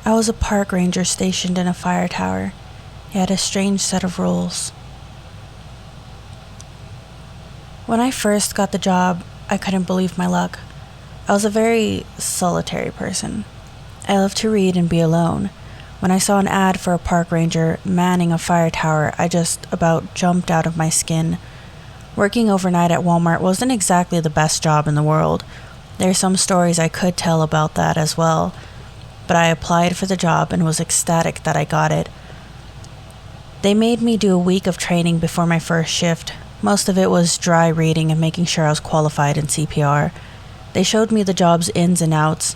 I was a park ranger stationed in a fire tower. He had a strange set of rules. When I first got the job, I couldn't believe my luck. I was a very solitary person. I loved to read and be alone. When I saw an ad for a park ranger manning a fire tower, I just about jumped out of my skin. Working overnight at Walmart wasn't exactly the best job in the world. There are some stories I could tell about that as well, but I applied for the job and was ecstatic that I got it. They made me do a week of training before my first shift. Most of it was dry reading and making sure I was qualified in CPR. They showed me the job's ins and outs.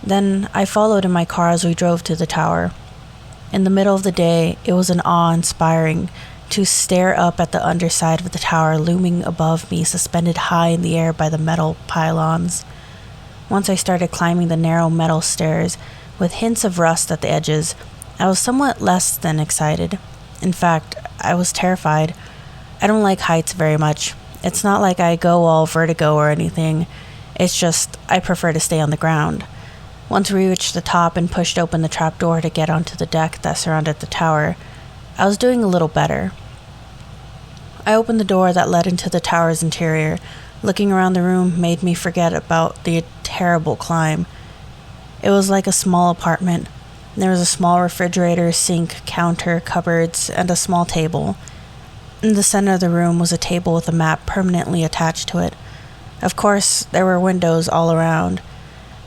Then I followed in my car as we drove to the tower. In the middle of the day, it was an awe-inspiring to stare up at the underside of the tower looming above me, suspended high in the air by the metal pylons. Once I started climbing the narrow metal stairs, with hints of rust at the edges, I was somewhat less than excited. In fact, I was terrified. I don't like heights very much. It's not like I go all vertigo or anything. It's just I prefer to stay on the ground. Once we reached the top and pushed open the trapdoor to get onto the deck that surrounded the tower, I was doing a little better. I opened the door that led into the tower's interior. Looking around the room made me forget about the terrible climb. It was like a small apartment. There was a small refrigerator, sink, counter, cupboards, and a small table. In the center of the room was a table with a map permanently attached to it. Of course, there were windows all around.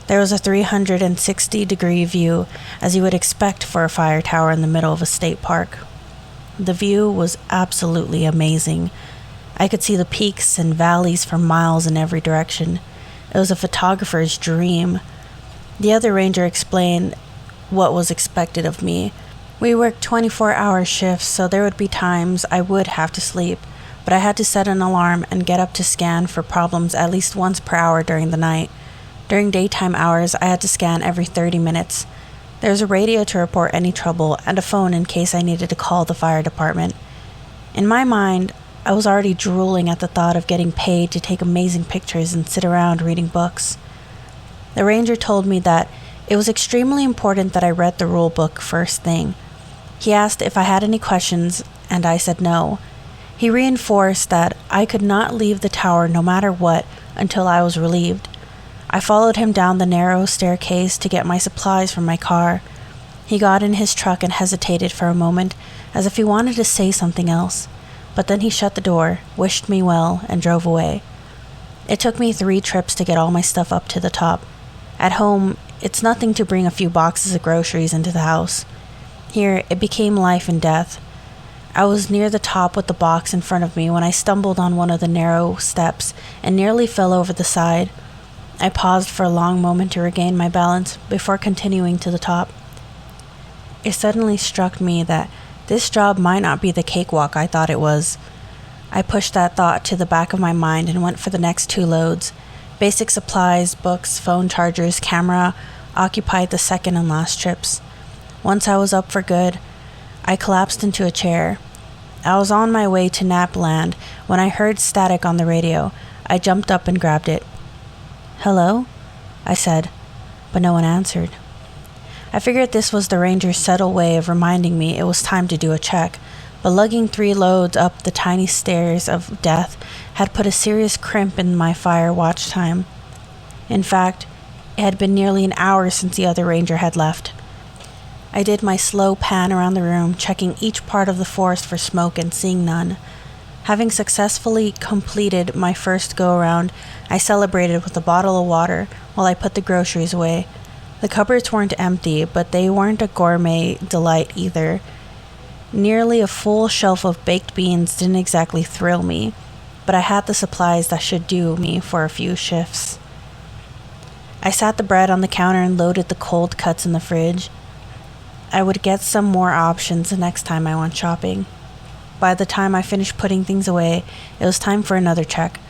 There was a 360-degree view, as you would expect for a fire tower in the middle of a state park. The view was absolutely amazing. I could see the peaks and valleys for miles in every direction. It was a photographer's dream. The other ranger explained what was expected of me. We worked 24-hour shifts, so there would be times I would have to sleep, but I had to set an alarm and get up to scan for problems at least once per hour during the night. During daytime hours, I had to scan every 30 minutes. There was a radio to report any trouble and a phone in case I needed to call the fire department. In my mind, I was already drooling at the thought of getting paid to take amazing pictures and sit around reading books. The ranger told me that it was extremely important that I read the rule book first thing. He asked if I had any questions, and I said no. He reinforced that I could not leave the tower no matter what until I was relieved. I followed him down the narrow staircase to get my supplies from my car. He got in his truck and hesitated for a moment, as if he wanted to say something else. But then he shut the door, wished me well, and drove away. It took me 3 trips to get all my stuff up to the top. At home, it's nothing to bring a few boxes of groceries into the house. Here, it became life and death. I was near the top with the box in front of me when I stumbled on one of the narrow steps and nearly fell over the side. I paused for a long moment to regain my balance before continuing to the top. It suddenly struck me that this job might not be the cakewalk I thought it was. I pushed that thought to the back of my mind and went for the next 2 loads. Basic supplies, books, phone chargers, camera occupied the second and last trips. Once I was up for good, I collapsed into a chair. I was on my way to Napland when I heard static on the radio. I jumped up and grabbed it. "Hello?" I said, but no one answered. I figured this was the ranger's subtle way of reminding me it was time to do a check, but lugging 3 loads up the tiny stairs of death had put a serious crimp in my fire watch time. In fact, it had been nearly an hour since the other ranger had left. I did my slow pan around the room, checking each part of the forest for smoke and seeing none. Having successfully completed my first go-around, I celebrated with a bottle of water while I put the groceries away. The cupboards weren't empty, but they weren't a gourmet delight either. Nearly a full shelf of baked beans didn't exactly thrill me, but I had the supplies that should do me for a few shifts. I sat the bread on the counter and loaded the cold cuts in the fridge. I would get some more options the next time I went shopping. By the time I finished putting things away, it was time for another check.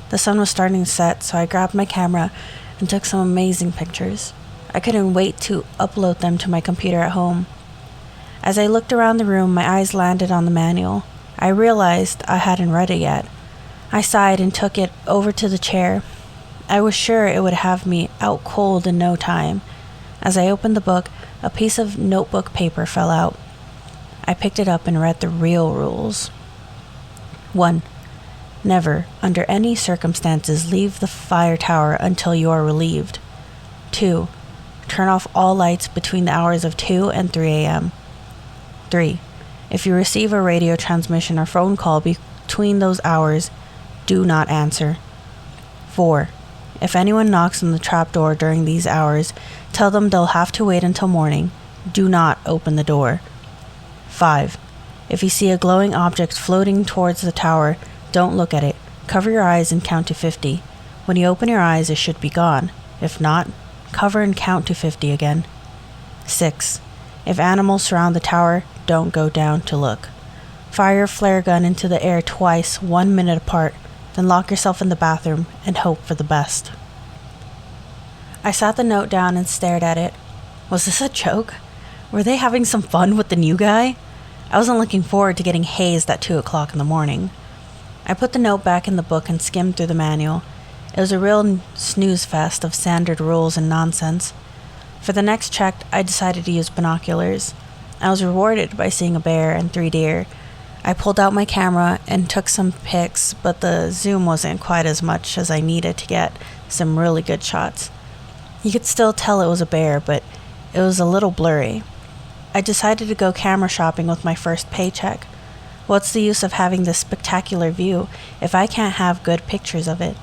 The sun was starting to set, so I grabbed my camera and took some amazing pictures. I couldn't wait to upload them to my computer at home. As I looked around the room, my eyes landed on the manual. I realized I hadn't read it yet. I sighed and took it over to the chair. I was sure it would have me out cold in no time. As I opened the book, a piece of notebook paper fell out. I picked it up and read the real rules. 1. Never, under any circumstances, leave the fire tower until you are relieved. 2. Turn off all lights between the hours of 2 and 3 a.m. 3. If you receive a radio transmission or phone call between those hours, do not answer. 4. If anyone knocks on the trapdoor during these hours, tell them they'll have to wait until morning. Do not open the door. 5. If you see a glowing object floating towards the tower, don't look at it. Cover your eyes and count to 50. When you open your eyes, it should be gone. If not, cover and count to 50 again. 6. If animals surround the tower, don't go down to look. Fire your flare gun into the air twice, 1 minute apart, then lock yourself in the bathroom and hope for the best. I sat the note down and stared at it. Was this a joke? Were they having some fun with the new guy? I wasn't looking forward to getting hazed at 2 o'clock in the morning. I put the note back in the book and skimmed through the manual. It was a real snooze fest of standard rules and nonsense. For the next check, I decided to use binoculars. I was rewarded by seeing a bear and 3 deer. I pulled out my camera and took some pics, but the zoom wasn't quite as much as I needed to get some really good shots. You could still tell it was a bear, but it was a little blurry. I decided to go camera shopping with my first paycheck. What's the use of having this spectacular view if I can't have good pictures of it?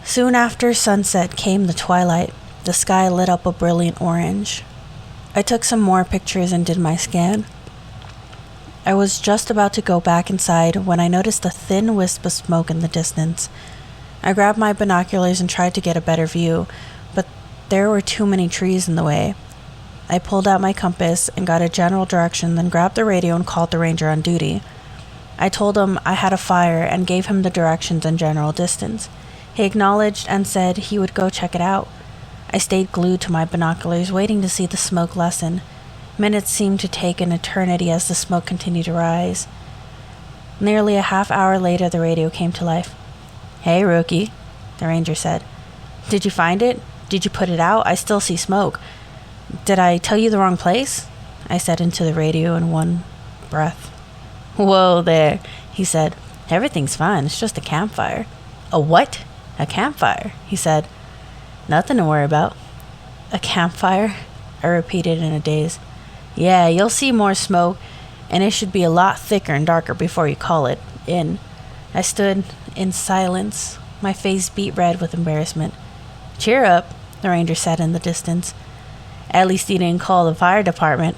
Soon after sunset came the twilight. The sky lit up a brilliant orange. I took some more pictures and did my scan. I was just about to go back inside when I noticed a thin wisp of smoke in the distance. I grabbed my binoculars and tried to get a better view, but there were too many trees in the way. I pulled out my compass and got a general direction, then grabbed the radio and called the ranger on duty. I told him I had a fire and gave him the directions and general distance. He acknowledged and said he would go check it out. I stayed glued to my binoculars, waiting to see the smoke lessen. Minutes seemed to take an eternity as the smoke continued to rise. Nearly a half hour later, the radio came to life. "Hey, rookie," the ranger said. "Did you find it? Did you put it out? I still see smoke. Did I tell you the wrong place?" I said into the radio in one breath. "Whoa there," he said. "Everything's fine. It's just a campfire." "A what?" "A campfire," he said. "Nothing to worry about." "A campfire?" I repeated in a daze. "Yeah, you'll see more smoke, and it should be a lot thicker and darker before you call it in." I stood in silence, my face beet red with embarrassment. "Cheer up," the ranger said in the distance. "At least you didn't call the fire department."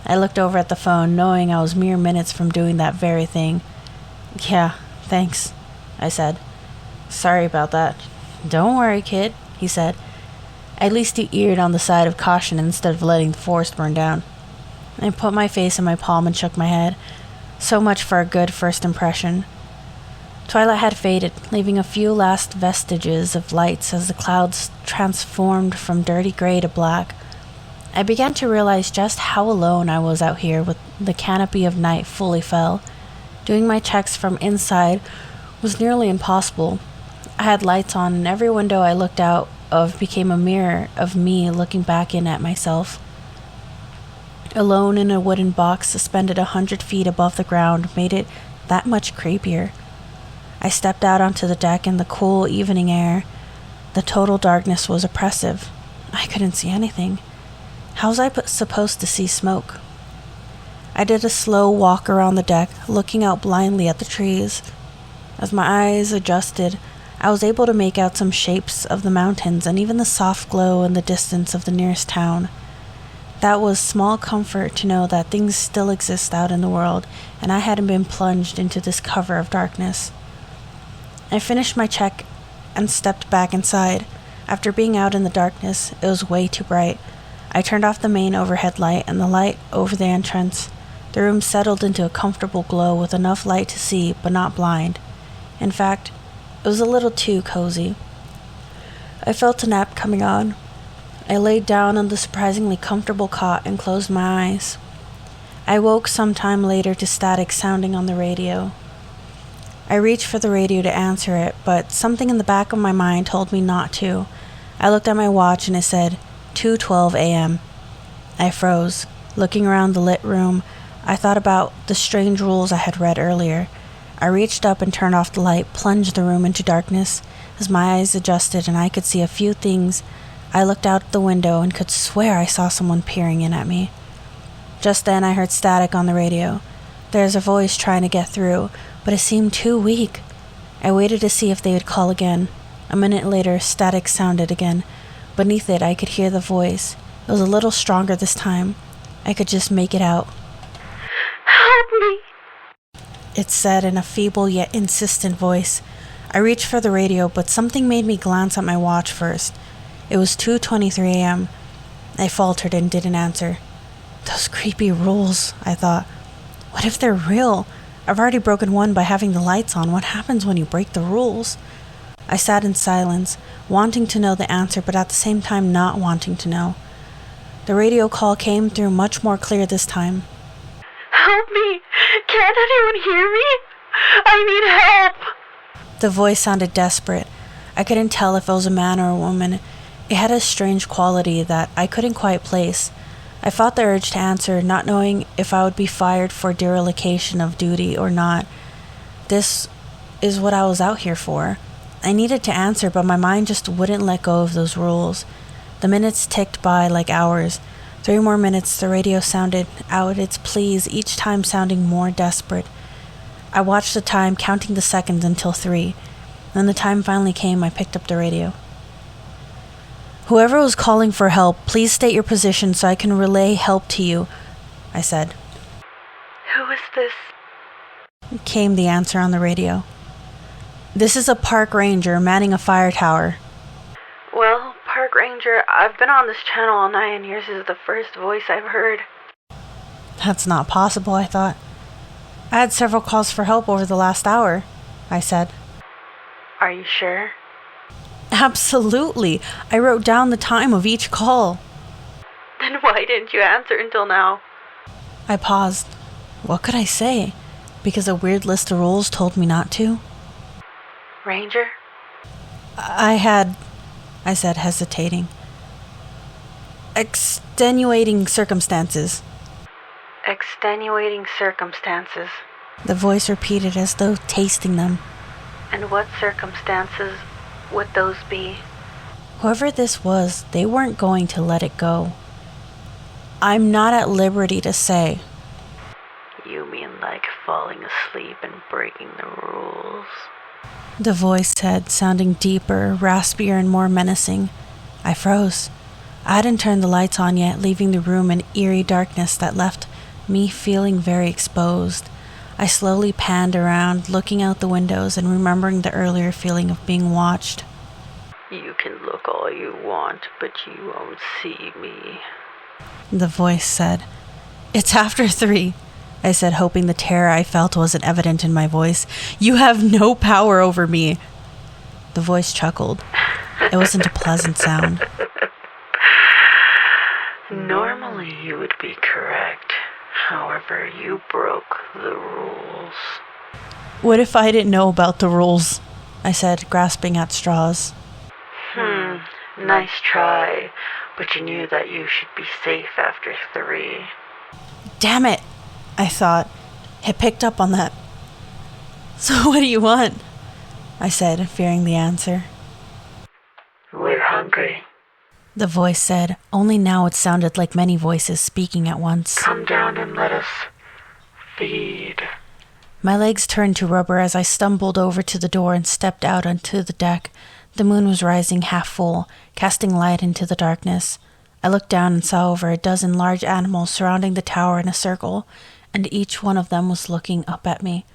I looked over at the phone, knowing I was mere minutes from doing that very thing. "Yeah, thanks," I said. "Sorry about that." "Don't worry, kid," he said. "At least you erred on the side of caution instead of letting the forest burn down." I put my face in my palm and shook my head. So much for a good first impression. Twilight had faded, leaving a few last vestiges of lights as the clouds transformed from dirty gray to black. I began to realize just how alone I was out here with the canopy of night fully fell. Doing my checks from inside was nearly impossible. I had lights on, and every window I looked out of became a mirror of me looking back in at myself. Alone in a wooden box suspended 100 feet above the ground made it that much creepier. I stepped out onto the deck in the cool evening air. The total darkness was oppressive. I couldn't see anything. How was I supposed to see smoke? I did a slow walk around the deck, looking out blindly at the trees. As my eyes adjusted, I was able to make out some shapes of the mountains and even the soft glow in the distance of the nearest town. That was small comfort to know that things still exist out in the world, and I hadn't been plunged into this cover of darkness. I finished my check and stepped back inside. After being out in the darkness, it was way too bright. I turned off the main overhead light and the light over the entrance. The room settled into a comfortable glow with enough light to see, but not blind. In fact, it was a little too cozy. I felt a nap coming on. I laid down on the surprisingly comfortable cot and closed my eyes. I woke some time later to static sounding on the radio. I reached for the radio to answer it, but something in the back of my mind told me not to. I looked at my watch and it said 2:12 a.m. I froze. Looking around the lit room, I thought about the strange rules I had read earlier. I reached up and turned off the light, plunged the room into darkness. As my eyes adjusted and I could see a few things, I looked out the window and could swear I saw someone peering in at me. Just then I heard static on the radio. There's a voice trying to get through, but it seemed too weak. I waited to see if they would call again. A minute later, static sounded again. Beneath it, I could hear the voice. It was a little stronger this time. I could just make it out. Help me, it said in a feeble yet insistent voice. I reached for the radio, but something made me glance at my watch first. It was 2:23 a.m. I faltered and didn't answer. Those creepy rules, I thought. What if they're real? I've already broken one by having the lights on. What happens when you break the rules? I sat in silence, wanting to know the answer, but at the same time not wanting to know. The radio call came through much more clear this time. help me. Can't anyone hear me? I need help. The voice sounded desperate. I couldn't tell if it was a man or a woman. It had a strange quality that I couldn't quite place. I fought the urge to answer, not knowing if I would be fired for dereliction of duty or not. This is what I was out here for. I needed to answer, but my mind just wouldn't let go of those rules. The minutes ticked by like hours. 3 more minutes, the radio sounded out its pleas, each time sounding more desperate. I watched the time, counting the seconds until 3. When the time finally came, I picked up the radio. Whoever was calling for help, please state your position so I can relay help to you, I said. Who is this? Came the answer on the radio. This is a park ranger manning a fire tower. Well, Park Ranger, I've been on this channel all night and yours is the first voice I've heard. That's not possible, I thought. I had several calls for help over the last hour, I said. Are you sure? Absolutely. I wrote down the time of each call. Then why didn't you answer until now? I paused. What could I say? Because a weird list of rules told me not to? Ranger? I said, hesitating. Extenuating circumstances. Extenuating circumstances. The voice repeated as though tasting them. And what circumstances would those be? Whoever this was, they weren't going to let it go. I'm not at liberty to say. You mean like falling asleep and breaking the rules? The voice said, sounding deeper, raspier, and more menacing. I froze. I hadn't turned the lights on yet, leaving the room in eerie darkness that left me feeling very exposed. I slowly panned around, looking out the windows and remembering the earlier feeling of being watched. You can look all you want, but you won't see me, the voice said. It's after 3, I said, hoping the terror I felt wasn't evident in my voice. You have no power over me. The voice chuckled. It wasn't a pleasant sound. Normally you would be correct. However, you broke the rules. What if I didn't know about the rules? I said, grasping at straws. Nice try, but you knew that you should be safe after 3. Damn it, I thought. It picked up on that. So what do you want? I said, fearing the answer. We're hungry. The voice said, only now it sounded like many voices speaking at once. Come down and let us feed. My legs turned to rubber as I stumbled over to the door and stepped out onto the deck. The moon was rising half full, casting light into the darkness. I looked down and saw over a dozen large animals surrounding the tower in a circle, and each one of them was looking up at me.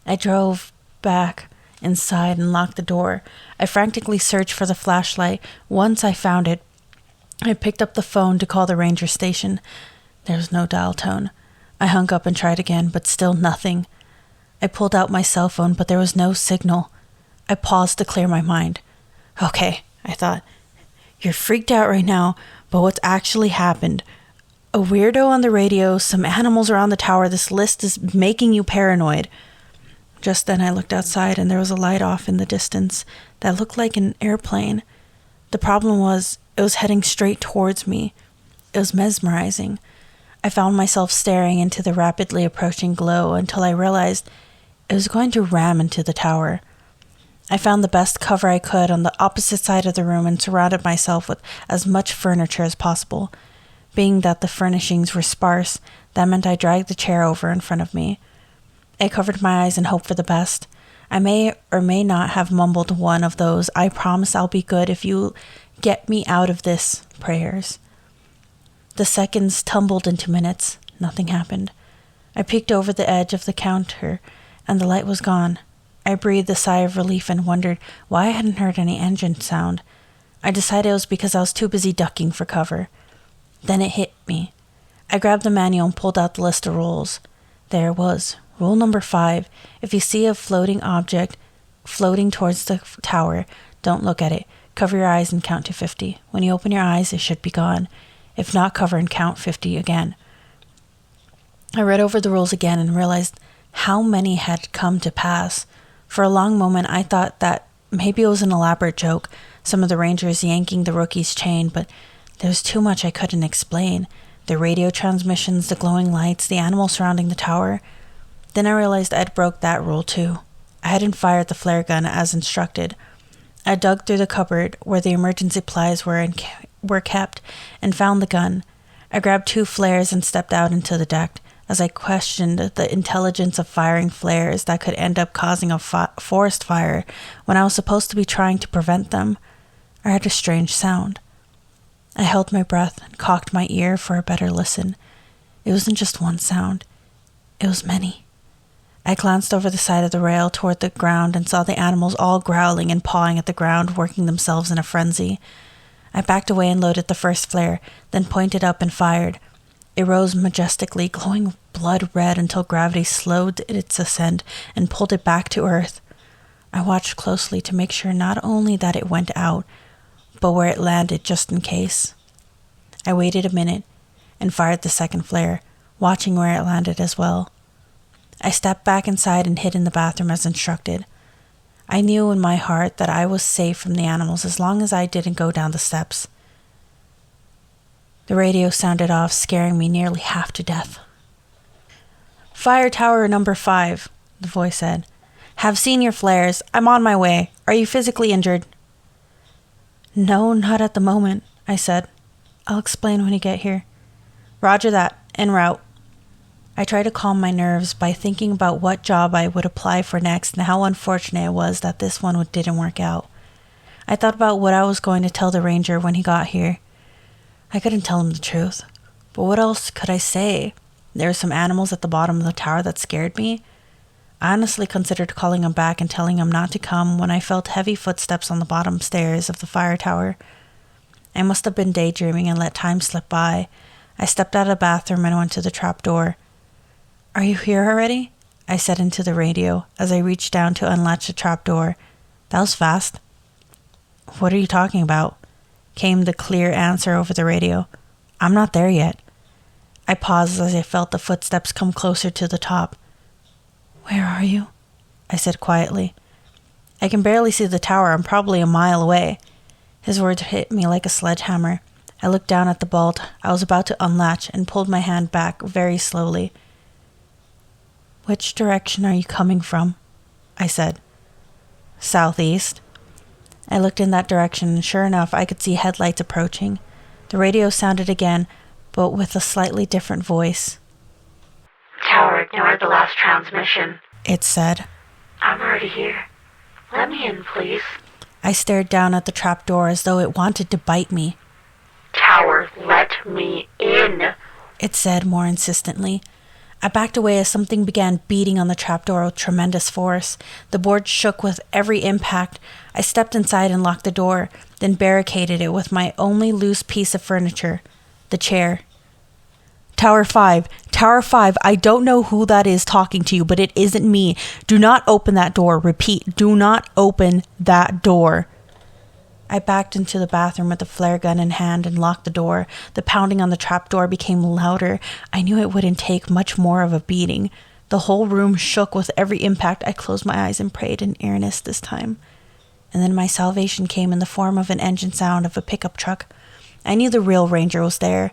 I drove back inside and locked the door. I frantically searched for the flashlight. Once I found it, I picked up the phone to call the ranger station. There was no dial tone. I hung up and tried again, but still nothing. I pulled out my cell phone, but there was no signal. I paused to clear my mind. Okay, I thought. You're freaked out right now, but what's actually happened? A weirdo on the radio, some animals around the tower, this list is making you paranoid. Just then I looked outside and there was a light off in the distance that looked like an airplane. The problem was, It was heading straight towards me. It was mesmerizing. I found myself staring into the rapidly approaching glow until I realized it was going to ram into the tower. I found the best cover I could on the opposite side of the room and surrounded myself with as much furniture as possible. Being that the furnishings were sparse, that meant I dragged the chair over in front of me. I covered my eyes and hoped for the best. I may or may not have mumbled one of those "I promise I'll be good if you get me out of this" prayers. The seconds tumbled into minutes. Nothing happened. I peeked over the edge of the counter, and the light was gone. I breathed a sigh of relief and wondered why I hadn't heard any engine sound. I decided it was because I was too busy ducking for cover. Then it hit me. I grabbed the manual and pulled out the list of rules. There it was. Rule number 5. If you see a floating object floating towards the tower, don't look at it. Cover your eyes and count to 50. When you open your eyes, it should be gone. If not, cover and count 50 again. I read over the rules again and realized how many had come to pass. For a long moment, I thought that maybe it was an elaborate joke, some of the rangers yanking the rookie's chain, but there was too much I couldn't explain. The radio transmissions, the glowing lights, the animals surrounding the tower. Then I realized I'd broke that rule too. I hadn't fired the flare gun as instructed. I dug through the cupboard where the emergency supplies were kept and found the gun. I grabbed 2 flares and stepped out into the deck. As I questioned the intelligence of firing flares that could end up causing a forest fire when I was supposed to be trying to prevent them, I heard a strange sound. I held my breath and cocked my ear for a better listen. It wasn't just one sound. It was many. I glanced over the side of the rail toward the ground and saw the animals all growling and pawing at the ground, working themselves in a frenzy. I backed away and loaded the first flare, then pointed up and fired. It rose majestically, glowing blood red until gravity slowed its ascent and pulled it back to Earth. I watched closely to make sure not only that it went out, but where it landed just in case. I waited a minute and fired the second flare, watching where it landed as well. I stepped back inside and hid in the bathroom as instructed. I knew in my heart that I was safe from the animals as long as I didn't go down the steps. The radio sounded off, scaring me nearly half to death. "Fire tower number 5, the voice said. "Have seen your flares. I'm on my way. Are you physically injured?" "No, not at the moment," I said. "I'll explain when you get here." "Roger that. En route." I tried to calm my nerves by thinking about what job I would apply for next and how unfortunate it was that this one didn't work out. I thought about what I was going to tell the ranger when he got here. I couldn't tell him the truth. But what else could I say? There were some animals at the bottom of the tower that scared me. I honestly considered calling him back and telling him not to come when I felt heavy footsteps on the bottom stairs of the fire tower. I must have been daydreaming and let time slip by. I stepped out of the bathroom and went to the trap door. "Are you here already?" I said into the radio as I reached down to unlatch the trap door. That was fast. "What are you talking about?" came the clear answer over the radio. "I'm not there yet." I paused as I felt the footsteps come closer to the top. "Where are you?" I said quietly. "I can barely see the tower. I'm probably a mile away." His words hit me like a sledgehammer. I looked down at the bolt I was about to unlatch and pulled my hand back very slowly. "Which direction are you coming from?" I said. "Southeast." I looked in that direction, and sure enough, I could see headlights approaching. The radio sounded again, but with a slightly different voice. "Tower ignored the last transmission," it said. "I'm already here. Let me in, please." I stared down at the trap door as though it wanted to bite me. "Tower, let me in," it said more insistently. I backed away as something began beating on the trapdoor with tremendous force. The board shook with every impact. I stepped inside and locked the door, then barricaded it with my only loose piece of furniture, the chair. Tower 5, I don't know who that is talking to you, but it isn't me. Do not open that door. Repeat, do not open that door." I backed into the bathroom with the flare gun in hand and locked the door. The pounding on the trapdoor became louder. I knew it wouldn't take much more of a beating. The whole room shook with every impact. I closed my eyes and prayed in earnest this time. And then my salvation came in the form of an engine sound of a pickup truck. I knew the real ranger was there.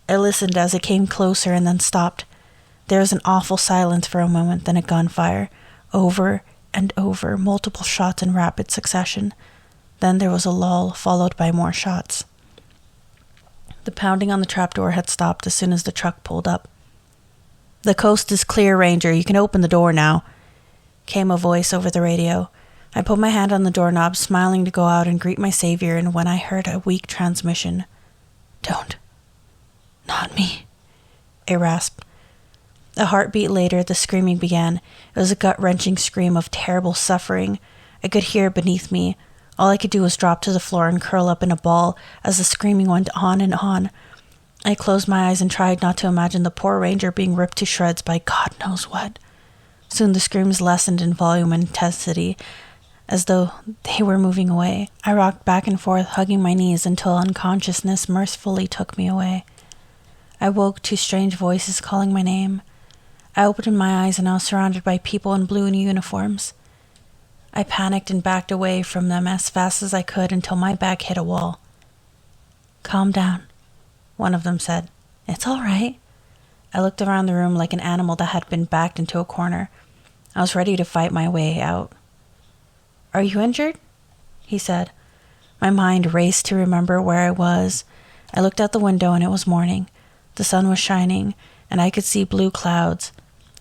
I listened as it came closer and then stopped. There was an awful silence for a moment, then a gunfire. Over and over, multiple shots in rapid succession. Then there was a lull, followed by more shots. The pounding on the trapdoor had stopped as soon as the truck pulled up. "The coast is clear, Ranger. You can open the door now," came a voice over the radio. I put my hand on the doorknob, smiling to go out and greet my savior, and when I heard a weak transmission, "Don't. Not me," I rasped. A heartbeat later, the screaming began. It was a gut-wrenching scream of terrible suffering. I could hear it beneath me. All I could do was drop to the floor and curl up in a ball as the screaming went on and on. I closed my eyes and tried not to imagine the poor ranger being ripped to shreds by God knows what. Soon the screams lessened in volume and intensity, as though they were moving away. I rocked back and forth, hugging my knees until unconsciousness mercifully took me away. I woke to strange voices calling my name. I opened my eyes and I was surrounded by people in blue uniforms. I panicked and backed away from them as fast as I could until my back hit a wall. "Calm down," one of them said. "It's all right." I looked around the room like an animal that had been backed into a corner. I was ready to fight my way out. "Are you injured?" he said. My mind raced to remember where I was. I looked out the window and it was morning. The sun was shining and I could see blue clouds.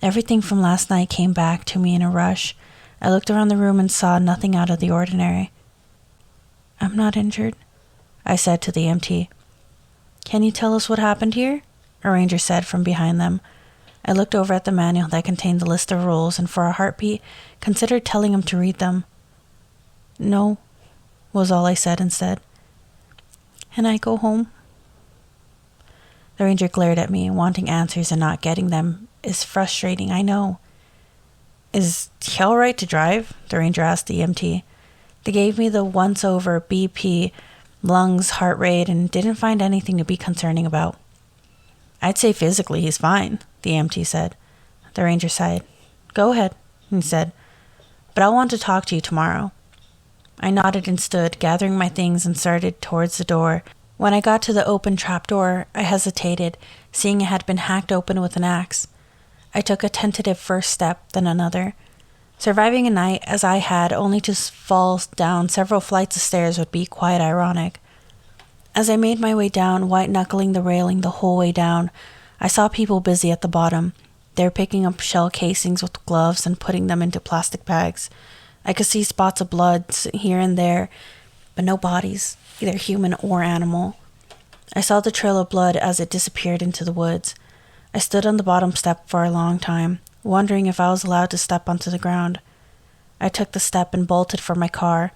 Everything from last night came back to me in a rush. I looked around the room and saw nothing out of the ordinary. "I'm not injured," I said to the EMT. "Can you tell us what happened here?" a ranger said from behind them. I looked over at the manual that contained the list of rules and for a heartbeat considered telling him to read them. "No," was all I said instead. "Can I go home?" The ranger glared at me, wanting answers and not getting them is frustrating, I know. "Is he all right to drive?" the ranger asked the EMT. They gave me the once-over BP, lungs, heart rate, and didn't find anything to be concerning about. "I'd say physically he's fine," the EMT said. The ranger sighed. "Go ahead," he said, "but I'll want to talk to you tomorrow." I nodded and stood, gathering my things, and started towards the door. When I got to the open trapdoor, I hesitated, seeing it had been hacked open with an axe. I took a tentative first step, then another. Surviving a night as I had, only to fall down several flights of stairs would be quite ironic. As I made my way down, white-knuckling the railing the whole way down, I saw people busy at the bottom. They were picking up shell casings with gloves and putting them into plastic bags. I could see spots of blood here and there, but no bodies, either human or animal. I saw the trail of blood as it disappeared into the woods. I stood on the bottom step for a long time, wondering if I was allowed to step onto the ground. I took the step and bolted for my car.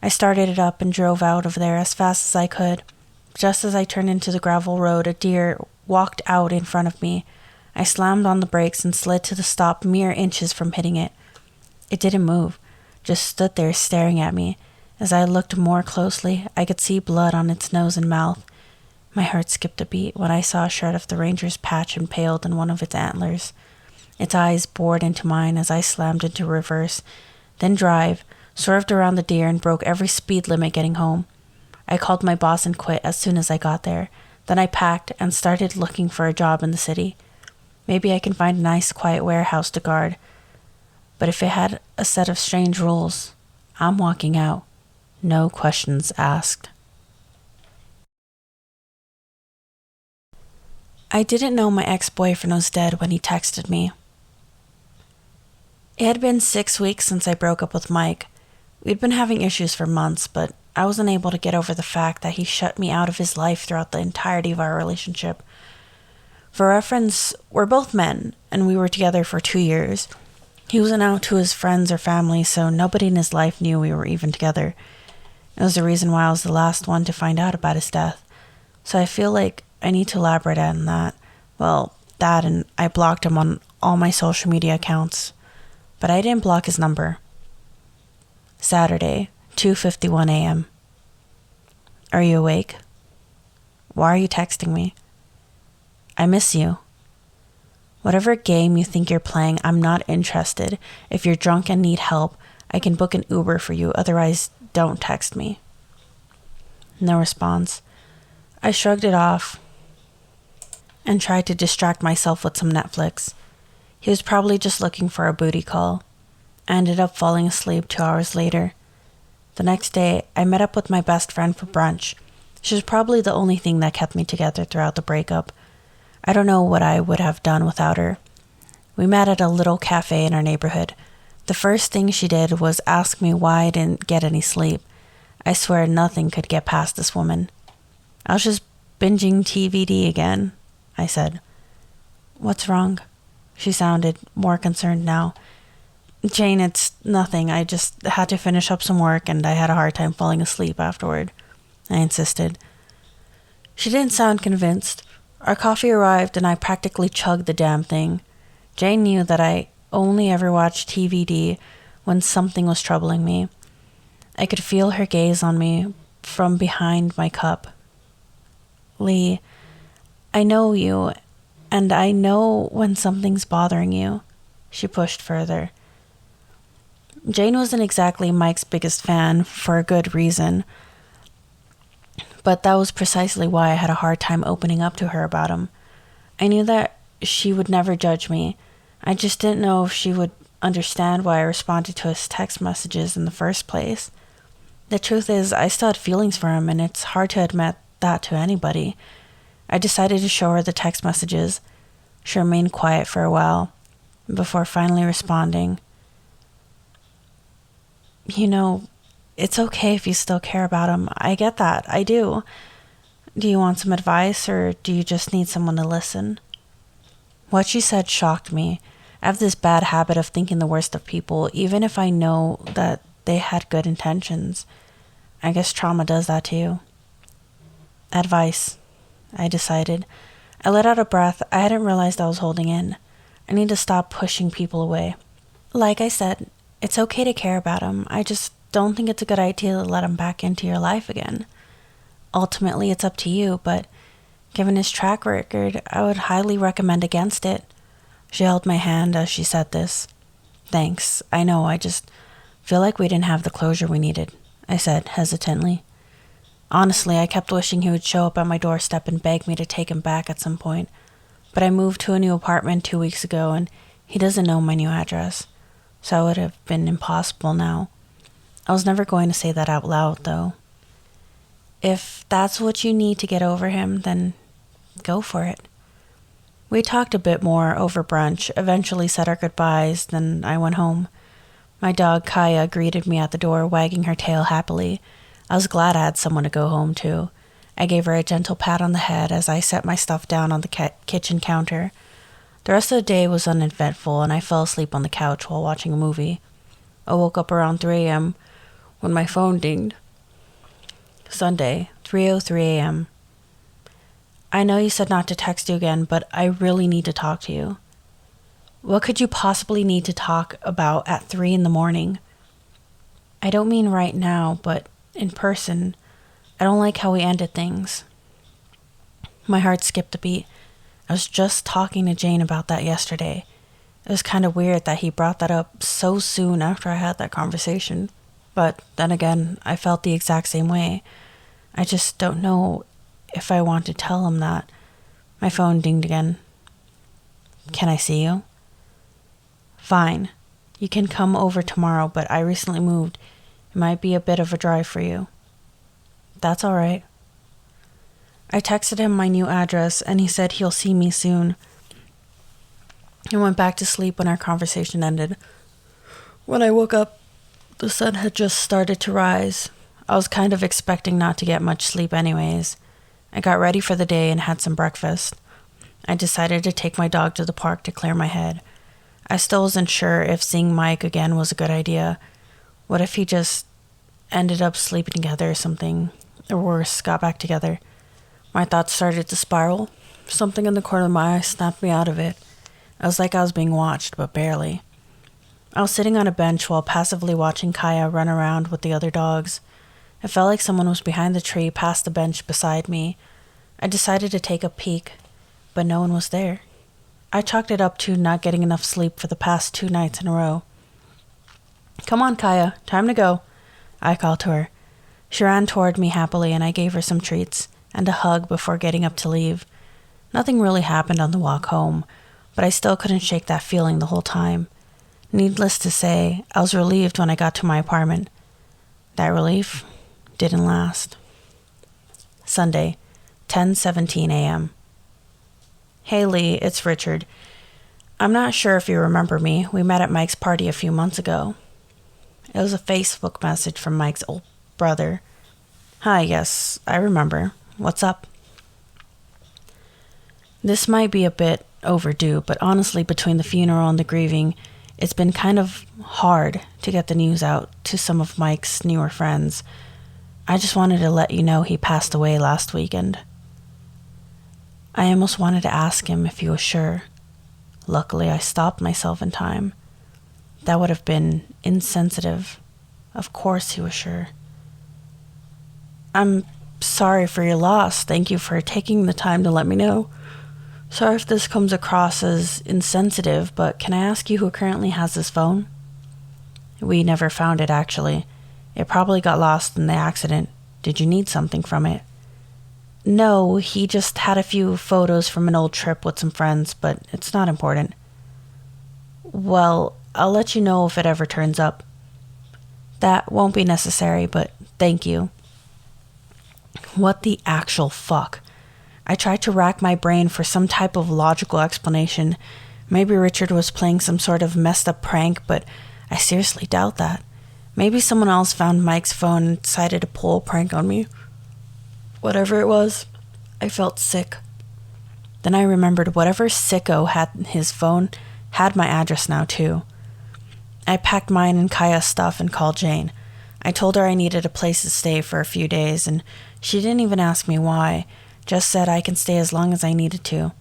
I started it up and drove out of there as fast as I could. Just as I turned into the gravel road, a deer walked out in front of me. I slammed on the brakes and slid to the stop mere inches from hitting it. It didn't move, just stood there staring at me. As I looked more closely, I could see blood on its nose and mouth. My heart skipped a beat when I saw a shred of the ranger's patch impaled in one of its antlers. Its eyes bored into mine as I slammed into reverse, then drive, swerved around the deer and broke every speed limit getting home. I called my boss and quit as soon as I got there. Then I packed and started looking for a job in the city. Maybe I can find a nice quiet warehouse to guard. But if it had a set of strange rules, I'm walking out. No questions asked. I didn't know my ex-boyfriend was dead when he texted me. It had been 6 weeks since I broke up with Mike. We'd been having issues for months, but I wasn't able to get over the fact that he shut me out of his life throughout the entirety of our relationship. For reference, we're both men, and we were together for 2 years. He wasn't out to his friends or family, so nobody in his life knew we were even together. It was the reason why I was the last one to find out about his death. So I feel like I need to elaborate on that. Well, that, and I blocked him on all my social media accounts. But I didn't block his number. Saturday, 2:51 a.m. Are you awake? Why are you texting me? I miss you. Whatever game you think you're playing, I'm not interested. If you're drunk and need help, I can book an Uber for you. Otherwise, don't text me. No response. I shrugged it off and tried to distract myself with some Netflix. He was probably just looking for a booty call. I ended up falling asleep 2 hours later. The next day, I met up with my best friend for brunch. She was probably the only thing that kept me together throughout the breakup. I don't know what I would have done without her. We met at a little cafe in our neighborhood. The first thing she did was ask me why I didn't get any sleep. I swear nothing could get past this woman. I was just binging TVD again, I said. What's wrong? She sounded more concerned now. Jane, it's nothing. I just had to finish up some work and I had a hard time falling asleep afterward. I insisted. She didn't sound convinced. Our coffee arrived and I practically chugged the damn thing. Jane knew that I only ever watched TVD when something was troubling me. I could feel her gaze on me from behind my cup. Lee, I know you, and I know when something's bothering you. She pushed further. Jane wasn't exactly Mike's biggest fan, for a good reason. But that was precisely why I had a hard time opening up to her about him. I knew that she would never judge me. I just didn't know if she would understand why I responded to his text messages in the first place. The truth is, I still had feelings for him, and it's hard to admit that to anybody. I decided to show her the text messages. She remained quiet for a while, before finally responding. You know, it's okay if you still care about him. I get that. I do. Do you want some advice, or do you just need someone to listen? What she said shocked me. I have this bad habit of thinking the worst of people, even if I know that they had good intentions. I guess trauma does that too. Advice, I decided. I let out a breath I hadn't realized I was holding in. I need to stop pushing people away. Like I said, it's okay to care about him. I just don't think it's a good idea to let him back into your life again. Ultimately, it's up to you, but given his track record, I would highly recommend against it. She held my hand as she said this. Thanks. I know, I just feel like we didn't have the closure we needed, I said hesitantly. Honestly, I kept wishing he would show up at my doorstep and beg me to take him back at some point. But I moved to a new apartment 2 weeks ago, and he doesn't know my new address. So it would have been impossible now. I was never going to say that out loud, though. If that's what you need to get over him, then go for it. We talked a bit more over brunch, eventually said our goodbyes, then I went home. My dog Kaya greeted me at the door, wagging her tail happily. I was glad I had someone to go home to. I gave her a gentle pat on the head as I set my stuff down on the kitchen counter. The rest of the day was uneventful, and I fell asleep on the couch while watching a movie. I woke up around 3 a.m. when my phone dinged. Sunday, 3:03 a.m. I know you said not to text you again, but I really need to talk to you. What could you possibly need to talk about at 3 in the morning? I don't mean right now, but in person. I don't like how we ended things. My heart skipped a beat. I was just talking to Jane about that yesterday. It was kind of weird that he brought that up so soon after I had that conversation. But then again, I felt the exact same way. I just don't know if I want to tell him that. My phone dinged again. Can I see you? Fine. You can come over tomorrow, but I recently moved. It might be a bit of a drive for you. That's all right. I texted him my new address, and he said he'll see me soon. I went back to sleep when our conversation ended. When I woke up, the sun had just started to rise. I was kind of expecting not to get much sleep anyways. I got ready for the day and had some breakfast. I decided to take my dog to the park to clear my head. I still wasn't sure if seeing Mike again was a good idea. What if he just ended up sleeping together or something, or worse, got back together? My thoughts started to spiral. Something in the corner of my eye snapped me out of it. I was like I was being watched, but barely. I was sitting on a bench while passively watching Kaya run around with the other dogs. It felt like someone was behind the tree past the bench beside me. I decided to take a peek, but no one was there. I chalked it up to not getting enough sleep for the past 2 nights in a row. Come on, Kaya, time to go, I called to her. She ran toward me happily, and I gave her some treats. and a hug before getting up to leave. Nothing really happened on the walk home, but I still couldn't shake that feeling the whole time. Needless to say, I was relieved when I got to my apartment. That relief didn't last. Sunday, 10:17 a.m. Hey Lee, it's Richard. I'm not sure if you remember me. We met at Mike's party a few months ago. It was a Facebook message from Mike's old brother. Hi, yes, I remember. What's up? This might be a bit overdue, but honestly, between the funeral and the grieving, it's been kind of hard to get the news out to some of Mike's newer friends. I just wanted to let you know he passed away last weekend. I almost wanted to ask him if he was sure. Luckily, I stopped myself in time. That would have been insensitive. Of course he was sure. I'm sorry for your loss. Thank you for taking the time to let me know. Sorry if this comes across as insensitive, but can I ask you who currently has this phone? We never found it, actually. It probably got lost in the accident. Did you need something from it? No, he just had a few photos from an old trip with some friends, but it's not important. Well, I'll let you know if it ever turns up. That won't be necessary, but thank you. What the actual fuck? I tried to rack my brain for some type of logical explanation. Maybe Richard was playing some sort of messed up prank, but I seriously doubt that. Maybe someone else found Mike's phone and decided to pull a prank on me. Whatever it was, I felt sick. Then I remembered whatever sicko had his phone had my address now too. I packed mine and Kaya's stuff and called Jane. I told her I needed a place to stay for a few days, and she didn't even ask me why, just said I can stay as long as I needed to.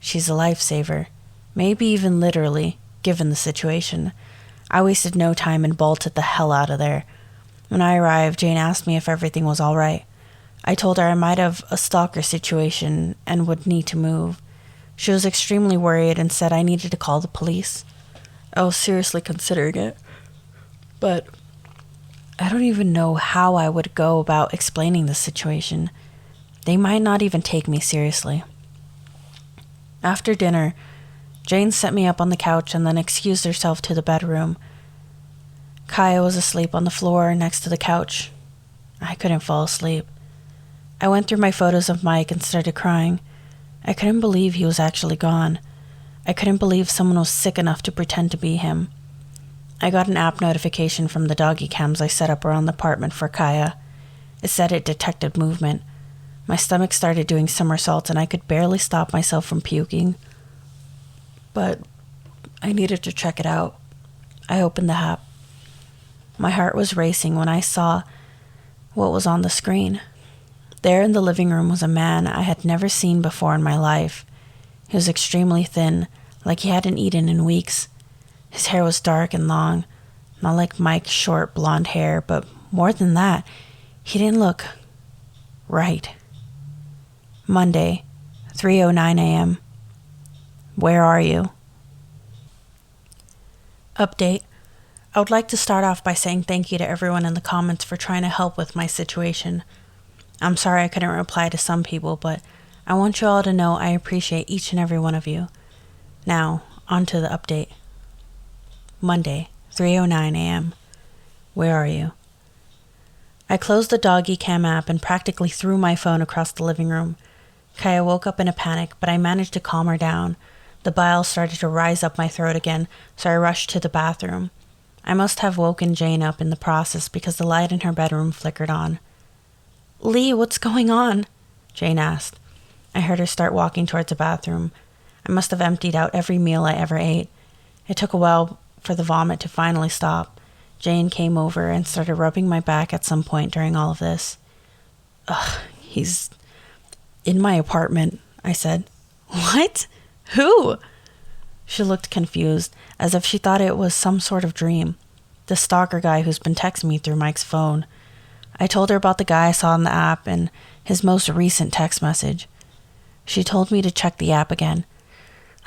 She's a lifesaver, maybe even literally, given the situation. I wasted no time and bolted the hell out of there. When I arrived, Jane asked me if everything was all right. I told her I might have a stalker situation and would need to move. She was extremely worried and said I needed to call the police. I was seriously considering it, but I don't even know how I would go about explaining the situation. They might not even take me seriously. After dinner, Jane set me up on the couch and then excused herself to the bedroom. Kaya was asleep on the floor next to the couch. I couldn't fall asleep. I went through my photos of Mike and started crying. I couldn't believe he was actually gone. I couldn't believe someone was sick enough to pretend to be him. I got an app notification from the doggy cams I set up around the apartment for Kaya. It said it detected movement. My stomach started doing somersaults and I could barely stop myself from puking. But I needed to check it out. I opened the app. My heart was racing when I saw what was on the screen. There in the living room was a man I had never seen before in my life. He was extremely thin, like he hadn't eaten in weeks. His hair was dark and long, not like Mike's short blonde hair, but more than that, he didn't look right. Monday, 3:09 a.m. Where are you? Update. I would like to start off by saying thank you to everyone in the comments for trying to help with my situation. I'm sorry I couldn't reply to some people, but I want you all to know I appreciate each and every one of you. Now, on to the update. Monday, 3:09 a.m. Where are you? I closed the doggy cam app and practically threw my phone across the living room. Kaya woke up in a panic, but I managed to calm her down. The bile started to rise up my throat again, so I rushed to the bathroom. I must have woken Jane up in the process because the light in her bedroom flickered on. Lee, what's going on? Jane asked. I heard her start walking towards the bathroom. I must have emptied out every meal I ever ate. It took a while for the vomit to finally stop. Jane came over and started rubbing my back at some point during all of this. Ugh, he's in my apartment, I said. What? Who? She looked confused, as if she thought it was some sort of dream. The stalker guy who's been texting me through Mike's phone. I told her about the guy I saw in the app and his most recent text message. She told me to check the app again.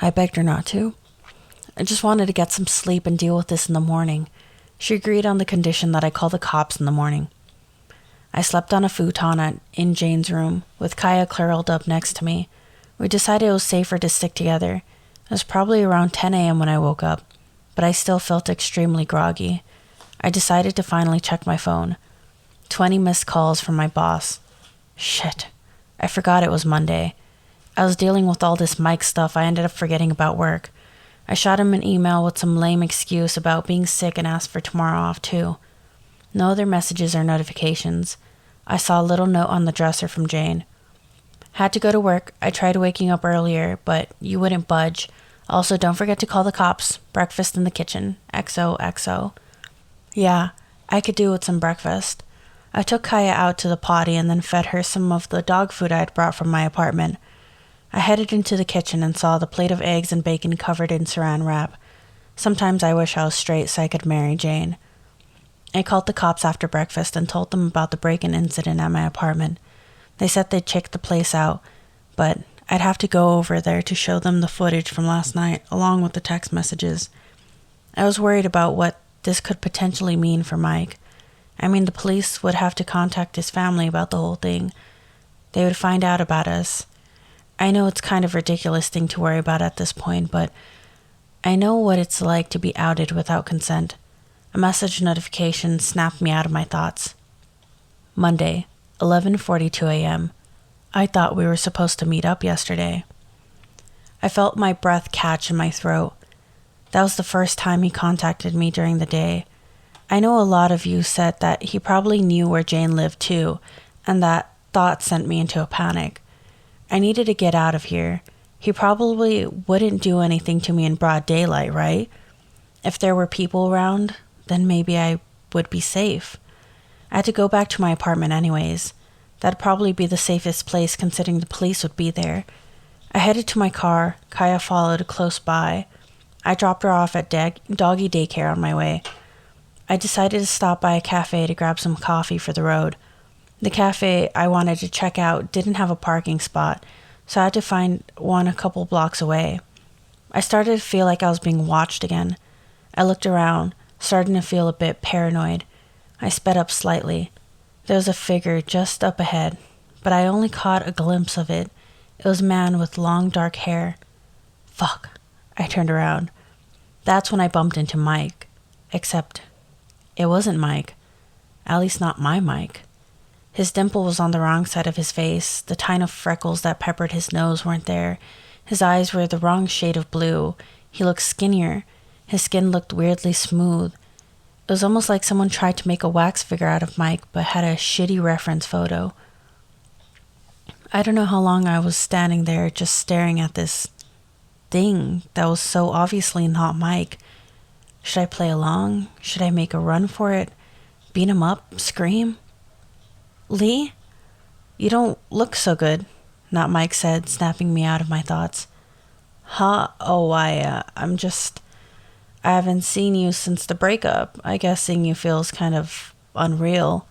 I begged her not to. I just wanted to get some sleep and deal with this in the morning. She agreed on the condition that I call the cops in the morning. I slept on a futon in Jane's room, with Kaya curled up next to me. We decided it was safer to stick together. It was probably around 10 a.m. when I woke up, but I still felt extremely groggy. I decided to finally check my phone. 20 missed calls from my boss. Shit. I forgot it was Monday. I was dealing with all this Mike stuff. I ended up forgetting about work. I shot him an email with some lame excuse about being sick and asked for tomorrow off too. No other messages or notifications. I saw a little note on the dresser from Jane. Had to go to work. I tried waking up earlier, but you wouldn't budge. Also, don't forget to call the cops. Breakfast in the kitchen. XOXO. Yeah, I could do with some breakfast. I took Kaya out to the potty and then fed her some of the dog food I had brought from my apartment. I headed into the kitchen and saw the plate of eggs and bacon covered in saran wrap. Sometimes I wish I was straight so I could marry Jane. I called the cops after breakfast and told them about the break-in incident at my apartment. They said they'd check the place out, but I'd have to go over there to show them the footage from last night, along with the text messages. I was worried about what this could potentially mean for Mike. I mean, the police would have to contact his family about the whole thing. They would find out about us. I know it's kind of a ridiculous thing to worry about at this point, but I know what it's like to be outed without consent. A message notification snapped me out of my thoughts. Monday, 11:42 a.m. I thought we were supposed to meet up yesterday. I felt my breath catch in my throat. That was the first time he contacted me during the day. I know a lot of you said that he probably knew where Jane lived too, and that thought sent me into a panic. I needed to get out of here. He probably wouldn't do anything to me in broad daylight, right? If there were people around, then maybe I would be safe. I had to go back to my apartment anyways. That'd probably be the safest place considering the police would be there. I headed to my car. Kaya followed close by. I dropped her off at doggy daycare on my way. I decided to stop by a cafe to grab some coffee for the road. The cafe I wanted to check out didn't have a parking spot, so I had to find one a couple blocks away. I started to feel like I was being watched again. I looked around, starting to feel a bit paranoid. I sped up slightly. There was a figure just up ahead, but I only caught a glimpse of it. It was a man with long dark hair. Fuck. I turned around. That's when I bumped into Mike. Except it wasn't Mike. At least not my Mike. His dimple was on the wrong side of his face. The tiny freckles that peppered his nose weren't there. His eyes were the wrong shade of blue. He looked skinnier. His skin looked weirdly smooth. It was almost like someone tried to make a wax figure out of Mike, but had a shitty reference photo. I don't know how long I was standing there just staring at this thing that was so obviously not Mike. Should I play along? Should I make a run for it? Beat him up? Scream? Lee? You don't look so good, not Mike said, snapping me out of my thoughts. Huh? Oh, I haven't seen you since the breakup. I guess seeing you feels kind of unreal,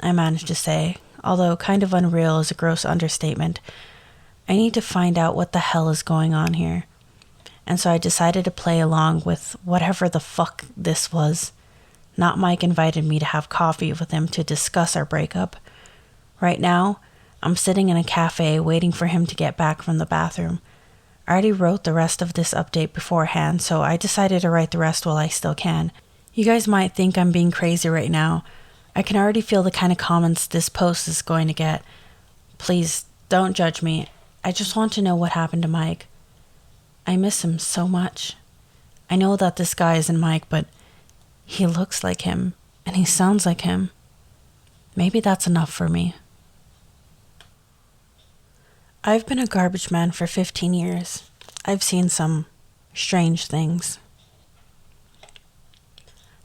I managed to say, although kind of unreal is a gross understatement. I need to find out what the hell is going on here. And so I decided to play along with whatever the fuck this was. Not Mike invited me to have coffee with him to discuss our breakup. Right now, I'm sitting in a cafe waiting for him to get back from the bathroom. I already wrote the rest of this update beforehand, so I decided to write the rest while I still can. You guys might think I'm being crazy right now. I can already feel the kind of comments this post is going to get. Please, don't judge me. I just want to know what happened to Mike. I miss him so much. I know that this guy isn't Mike, but he looks like him, and he sounds like him. Maybe that's enough for me. I've been a garbage man for 15 years. I've seen some strange things.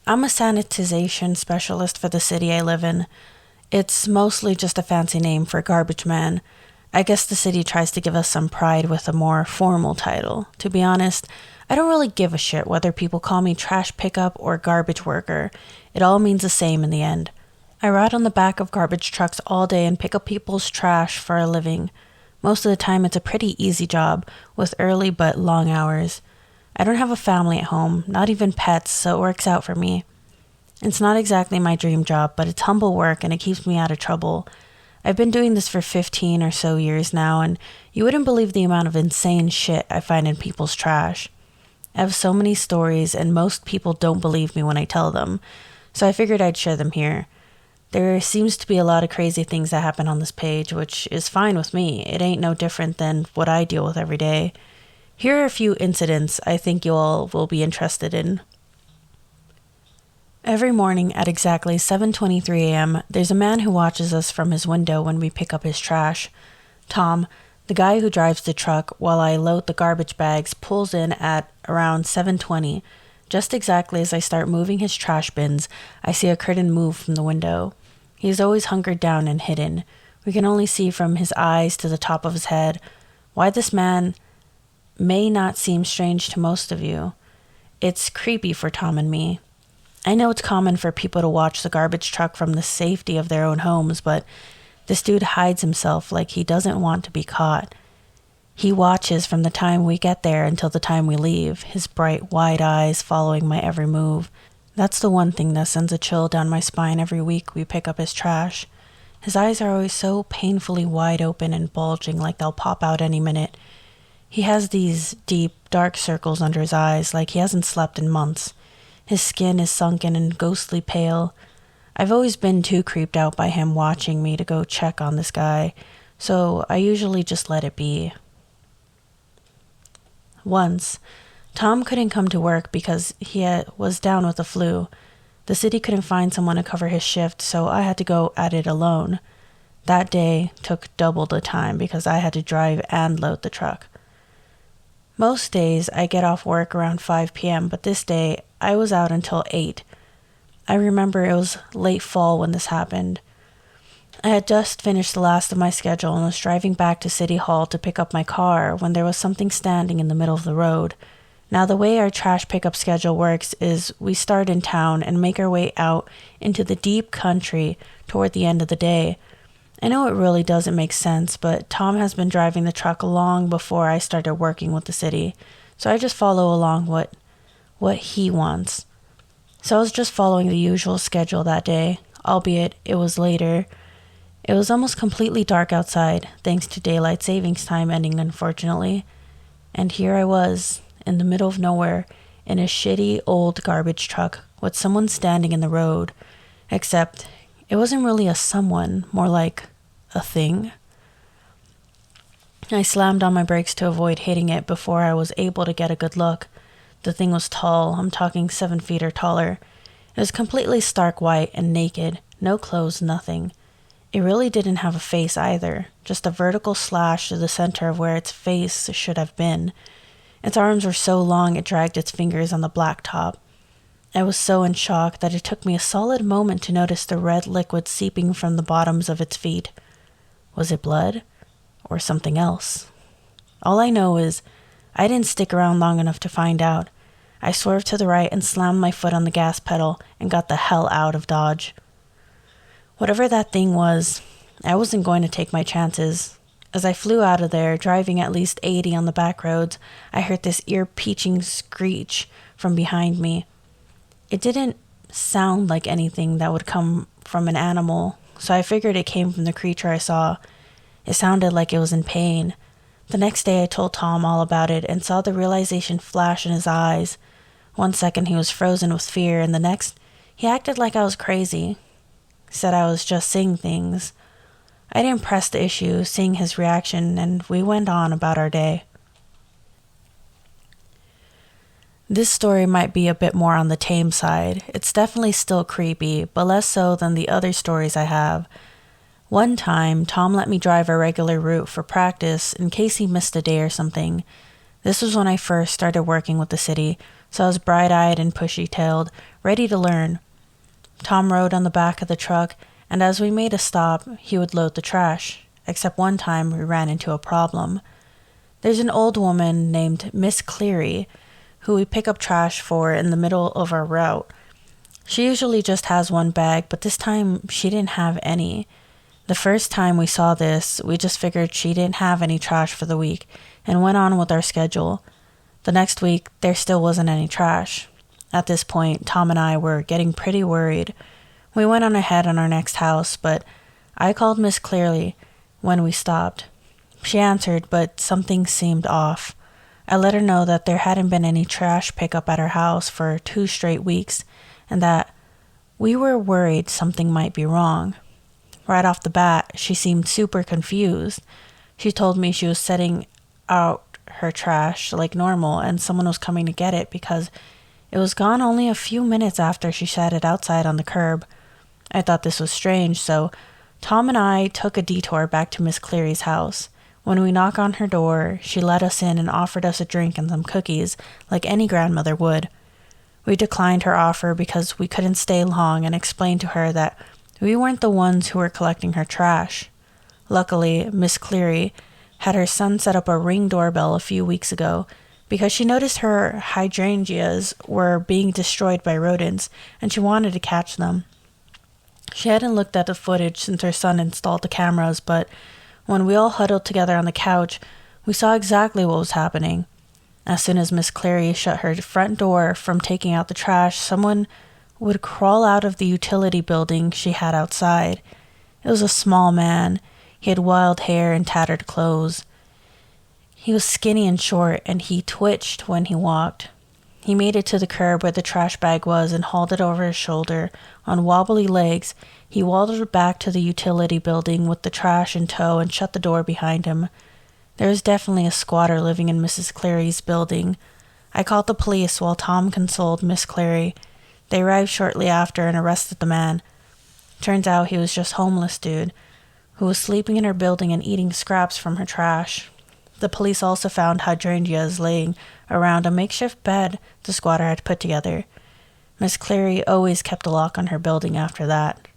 I'm a sanitization specialist for the city I live in. It's mostly just a fancy name for garbage man. I guess the city tries to give us some pride with a more formal title. To be honest, I don't really give a shit whether people call me trash pickup or garbage worker. It all means the same in the end. I ride on the back of garbage trucks all day and pick up people's trash for a living. Most of the time it's a pretty easy job, with early but long hours. I don't have a family at home, not even pets, so it works out for me. It's not exactly my dream job, but it's humble work and it keeps me out of trouble. I've been doing this for 15 or so years now, and you wouldn't believe the amount of insane shit I find in people's trash. I have so many stories, and most people don't believe me when I tell them, so I figured I'd share them here. There seems to be a lot of crazy things that happen on this page, which is fine with me. It ain't no different than what I deal with every day. Here are a few incidents I think you all will be interested in. Every morning at exactly 7:23 a.m., there's a man who watches us from his window when we pick up his trash. Tom, the guy who drives the truck while I load the garbage bags, pulls in at around 7:20. Just exactly as I start moving his trash bins, I see a curtain move from the window. He is always hunkered down and hidden. We can only see from his eyes to the top of his head. Why this man may not seem strange to most of you. It's creepy for Tom and me. I know it's common for people to watch the garbage truck from the safety of their own homes, but this dude hides himself like he doesn't want to be caught. He watches from the time we get there until the time we leave, his bright, wide eyes following my every move. That's the one thing that sends a chill down my spine every week we pick up his trash. His eyes are always so painfully wide open and bulging like they'll pop out any minute. He has these deep, dark circles under his eyes like he hasn't slept in months. His skin is sunken and ghostly pale. I've always been too creeped out by him watching me to go check on this guy, so I usually just let it be. Once, Tom couldn't come to work because he was down with the flu. The city couldn't find someone to cover his shift, so I had to go at it alone. That day took double the time because I had to drive and load the truck. Most days I get off work around 5 p.m., but this day I was out until 8. I remember it was late fall when this happened. I had just finished the last of my schedule and was driving back to City Hall to pick up my car when there was something standing in the middle of the road. Now, the way our trash pickup schedule works is we start in town and make our way out into the deep country toward the end of the day. I know it really doesn't make sense, but Tom has been driving the truck long before I started working with the city, so I just follow along what he wants. So I was just following the usual schedule that day, albeit it was later. It was almost completely dark outside, thanks to daylight savings time ending, unfortunately. And here I was, in the middle of nowhere, in a shitty old garbage truck with someone standing in the road. Except, it wasn't really a someone, more like a thing. I slammed on my brakes to avoid hitting it before I was able to get a good look. The thing was tall, I'm talking 7 feet or taller. It was completely stark white and naked, no clothes, nothing. It really didn't have a face either, just a vertical slash to the center of where its face should have been. Its arms were so long it dragged its fingers on the black top. I was so in shock that it took me a solid moment to notice the red liquid seeping from the bottoms of its feet. Was it blood? Or something else? All I know is I didn't stick around long enough to find out. I swerved to the right and slammed my foot on the gas pedal and got the hell out of Dodge. Whatever that thing was, I wasn't going to take my chances. As I flew out of there, driving at least 80 on the back roads, I heard this ear-piercing screech from behind me. It didn't sound like anything that would come from an animal, so I figured it came from the creature I saw. It sounded like it was in pain. The next day I told Tom all about it and saw the realization flash in his eyes. 1 second he was frozen with fear, and the next he acted like I was crazy. Said I was just seeing things. I didn't press the issue, seeing his reaction, and we went on about our day. This story might be a bit more on the tame side. It's definitely still creepy, but less so than the other stories I have. One time, Tom let me drive a regular route for practice in case he missed a day or something. This was when I first started working with the city, so I was bright-eyed and pushy-tailed, ready to learn. Tom rode on the back of the truck, and as we made a stop, he would load the trash, except one time we ran into a problem. There's an old woman named Miss Cleary, who we pick up trash for in the middle of our route. She usually just has one bag, but this time she didn't have any. The first time we saw this, we just figured she didn't have any trash for the week, and went on with our schedule. The next week, there still wasn't any trash. At this point, Tom and I were getting pretty worried. We went on ahead on our next house, but I called Miss Cleary when we stopped. She answered, but something seemed off. I let her know that there hadn't been any trash pickup at her house for 2 straight weeks, and that we were worried something might be wrong. Right off the bat, she seemed super confused. She told me she was setting out her trash like normal and someone was coming to get it because it was gone only a few minutes after she sat it outside on the curb. I thought this was strange, so Tom and I took a detour back to Miss Cleary's house. When we knocked on her door, she let us in and offered us a drink and some cookies, like any grandmother would. We declined her offer because we couldn't stay long and explained to her that we weren't the ones who were collecting her trash. Luckily, Miss Cleary had her son set up a Ring doorbell a few weeks ago because she noticed her hydrangeas were being destroyed by rodents and she wanted to catch them. She hadn't looked at the footage since her son installed the cameras, but when we all huddled together on the couch, we saw exactly what was happening. As soon as Miss Cleary shut her front door from taking out the trash, someone would crawl out of the utility building she had outside. It was a small man. He had wild hair and tattered clothes. He was skinny and short, and he twitched when he walked. He made it to the curb where the trash bag was and hauled it over his shoulder. On wobbly legs, he waddled back to the utility building with the trash in tow and shut the door behind him. There was definitely a squatter living in Mrs. Cleary's building. I called the police while Tom consoled Miss Cleary. They arrived shortly after and arrested the man. Turns out he was just homeless dude who was sleeping in her building and eating scraps from her trash. The police also found hydrangeas laying around a makeshift bed the squatter had put together. Miss Cleary always kept a lock on her building after that.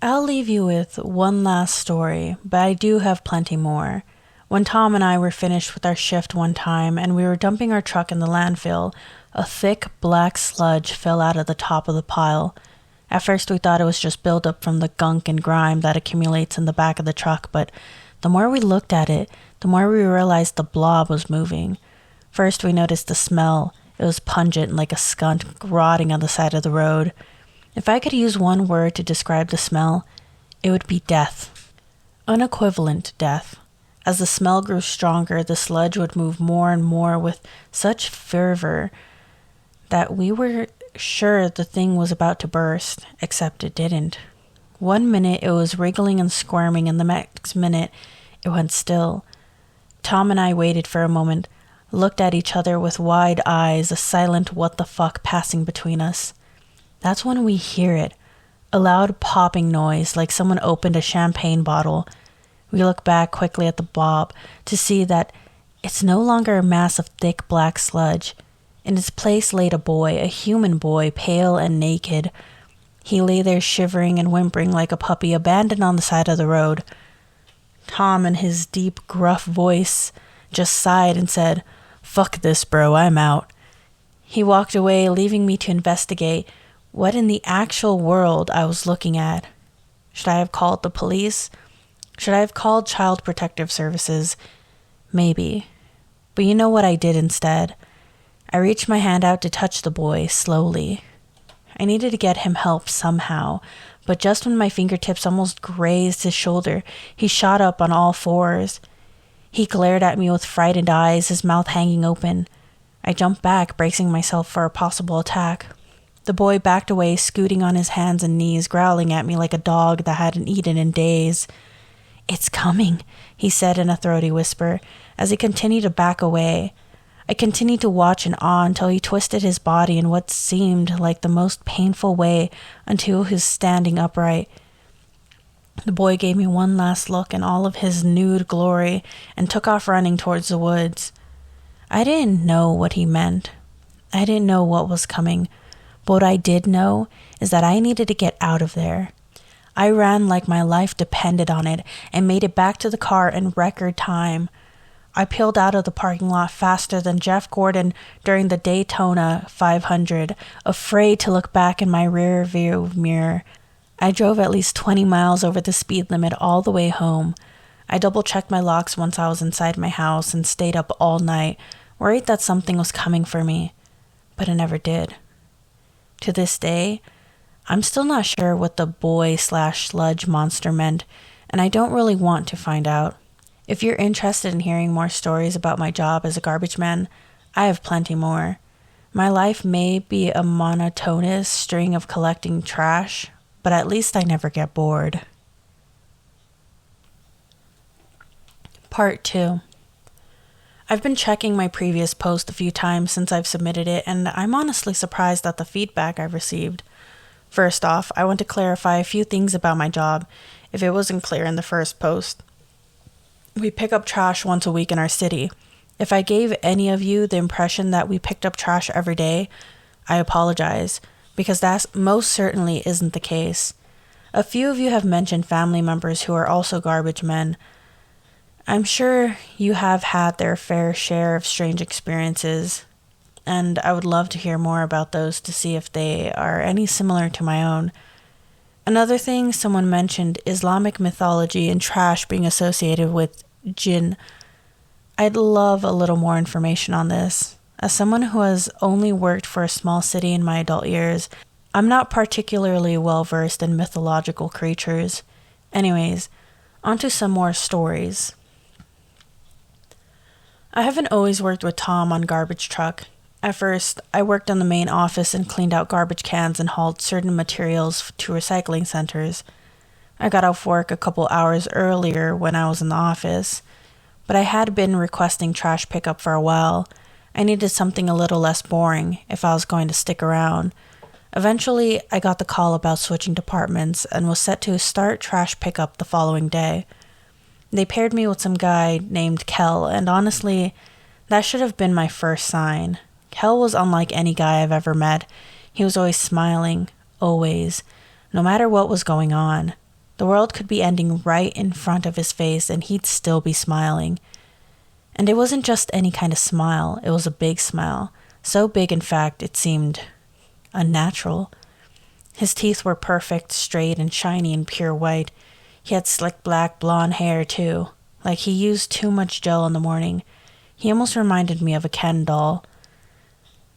I'll leave you with one last story, but I do have plenty more. When Tom and I were finished with our shift one time and we were dumping our truck in the landfill, a thick black sludge fell out of the top of the pile. At first we thought it was just buildup from the gunk and grime that accumulates in the back of the truck, but the more we looked at it, the more we realized the blob was moving. First we noticed the smell. It was pungent like a skunk rotting on the side of the road. If I could use one word to describe the smell, it would be death. Unequivalent death. As the smell grew stronger, the sludge would move more and more with such fervor that we were sure the thing was about to burst, except it didn't. 1 minute it was wriggling and squirming, and the next minute it went still. Tom and I waited for a moment, looked at each other with wide eyes, a silent what the fuck passing between us. That's when we hear it, a loud popping noise like someone opened a champagne bottle. We look back quickly at the blob to see that it's no longer a mass of thick black sludge. In its place laid a boy, a human boy, pale and naked. He lay there shivering and whimpering like a puppy abandoned on the side of the road. Tom, in his deep, gruff voice, just sighed and said, "Fuck this, bro, I'm out." He walked away, leaving me to investigate what in the actual world I was looking at. Should I have called the police? Should I have called Child Protective Services? Maybe. But you know what I did instead? I reached my hand out to touch the boy, slowly. I needed to get him help somehow, but just when my fingertips almost grazed his shoulder, he shot up on all fours. He glared at me with frightened eyes, his mouth hanging open. I jumped back, bracing myself for a possible attack. The boy backed away, scooting on his hands and knees, growling at me like a dog that hadn't eaten in days. "It's coming," he said in a throaty whisper, as he continued to back away. I continued to watch in awe until he twisted his body in what seemed like the most painful way until he was standing upright. The boy gave me one last look in all of his nude glory and took off running towards the woods. I didn't know what he meant. I didn't know what was coming. But what I did know is that I needed to get out of there. I ran like my life depended on it and made it back to the car in record time. I peeled out of the parking lot faster than Jeff Gordon during the Daytona 500, afraid to look back in my rear view mirror. I drove at least 20 miles over the speed limit all the way home. I double-checked my locks once I was inside my house and stayed up all night, worried that something was coming for me. but it never did. To this day, I'm still not sure what the boy/sludge monster meant, and I don't really want to find out. If you're interested in hearing more stories about my job as a garbage man, I have plenty more. My life may be a monotonous string of collecting trash, but at least I never get bored. Part 2. I've been checking my previous post a few times since I've submitted it, and I'm honestly surprised at the feedback I've received. First off, I want to clarify a few things about my job, if it wasn't clear in the first post. We pick up trash once a week in our city. If I gave any of you the impression that we picked up trash every day, I apologize, because that most certainly isn't the case. A few of you have mentioned family members who are also garbage men. I'm sure you have had their fair share of strange experiences, and I would love to hear more about those to see if they are any similar to my own. Another thing someone mentioned, Islamic mythology and trash being associated with jinn. I'd love a little more information on this. As someone who has only worked for a small city in my adult years, I'm not particularly well versed in mythological creatures. Anyways, onto some more stories. I haven't always worked with Tom on garbage truck. At first, I worked on the main office and cleaned out garbage cans and hauled certain materials to recycling centers. I got off work a couple hours earlier when I was in the office, but I had been requesting trash pickup for a while. I needed something a little less boring if I was going to stick around. Eventually, I got the call about switching departments and was set to start trash pickup the following day. They paired me with some guy named Kel, and honestly, that should have been my first sign. Kel was unlike any guy I've ever met. He was always smiling, always, no matter what was going on. The world could be ending right in front of his face, and he'd still be smiling. And it wasn't just any kind of smile, it was a big smile. So big, in fact, it seemed unnatural. His teeth were perfect, straight, and shiny and pure white. He had slick black blonde hair, too, like he used too much gel in the morning. He almost reminded me of a Ken doll.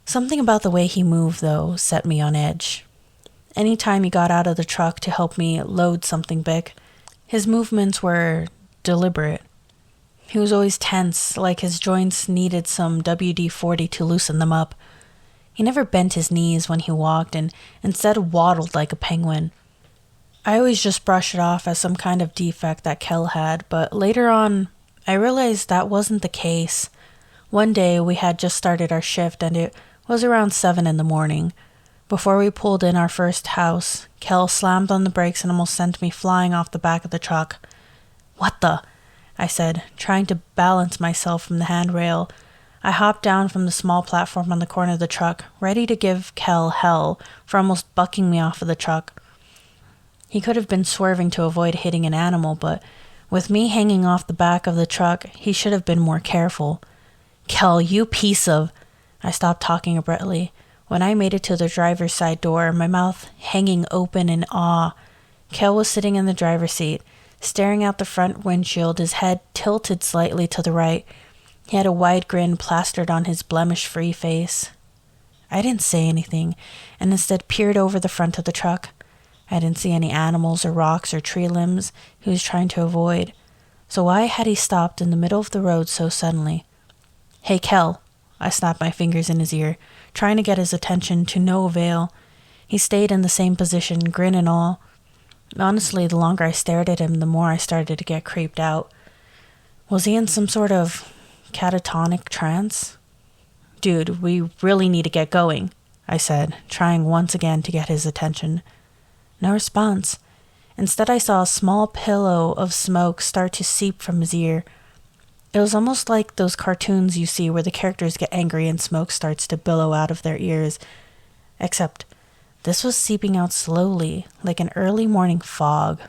Something about the way he moved, though, set me on edge. Anytime he got out of the truck to help me load something big, his movements were deliberate. He was always tense, like his joints needed some WD-40 to loosen them up. He never bent his knees when he walked and instead waddled like a penguin. I always just brushed it off as some kind of defect that Kel had, but later on, I realized that wasn't the case. One day, we had just started our shift, and it was around 7 in the morning. Before we pulled in our first house, Kel slammed on the brakes and almost sent me flying off the back of the truck. "What the?" I said, trying to balance myself from the handrail. I hopped down from the small platform on the corner of the truck, ready to give Kel hell for almost bucking me off of the truck. He could have been swerving to avoid hitting an animal, but with me hanging off the back of the truck, he should have been more careful. "Kel, you piece of..." I stopped talking abruptly. When I made it to the driver's side door, my mouth hanging open in awe, Kel was sitting in the driver's seat, staring out the front windshield, his head tilted slightly to the right. He had a wide grin plastered on his blemish-free face. I didn't say anything, and instead peered over the front of the truck. I didn't see any animals or rocks or tree limbs he was trying to avoid. So why had he stopped in the middle of the road so suddenly? "Hey, Kel," I snapped my fingers in his ear, trying to get his attention to no avail. He stayed in the same position, grin and all. Honestly, the longer I stared at him, the more I started to get creeped out. Was he in some sort of catatonic trance? "Dude, we really need to get going," I said, trying once again to get his attention. No response. Instead, I saw a small pillow of smoke start to seep from his ear. It was almost like those cartoons you see where the characters get angry and smoke starts to billow out of their ears. Except this was seeping out slowly, like an early morning fog.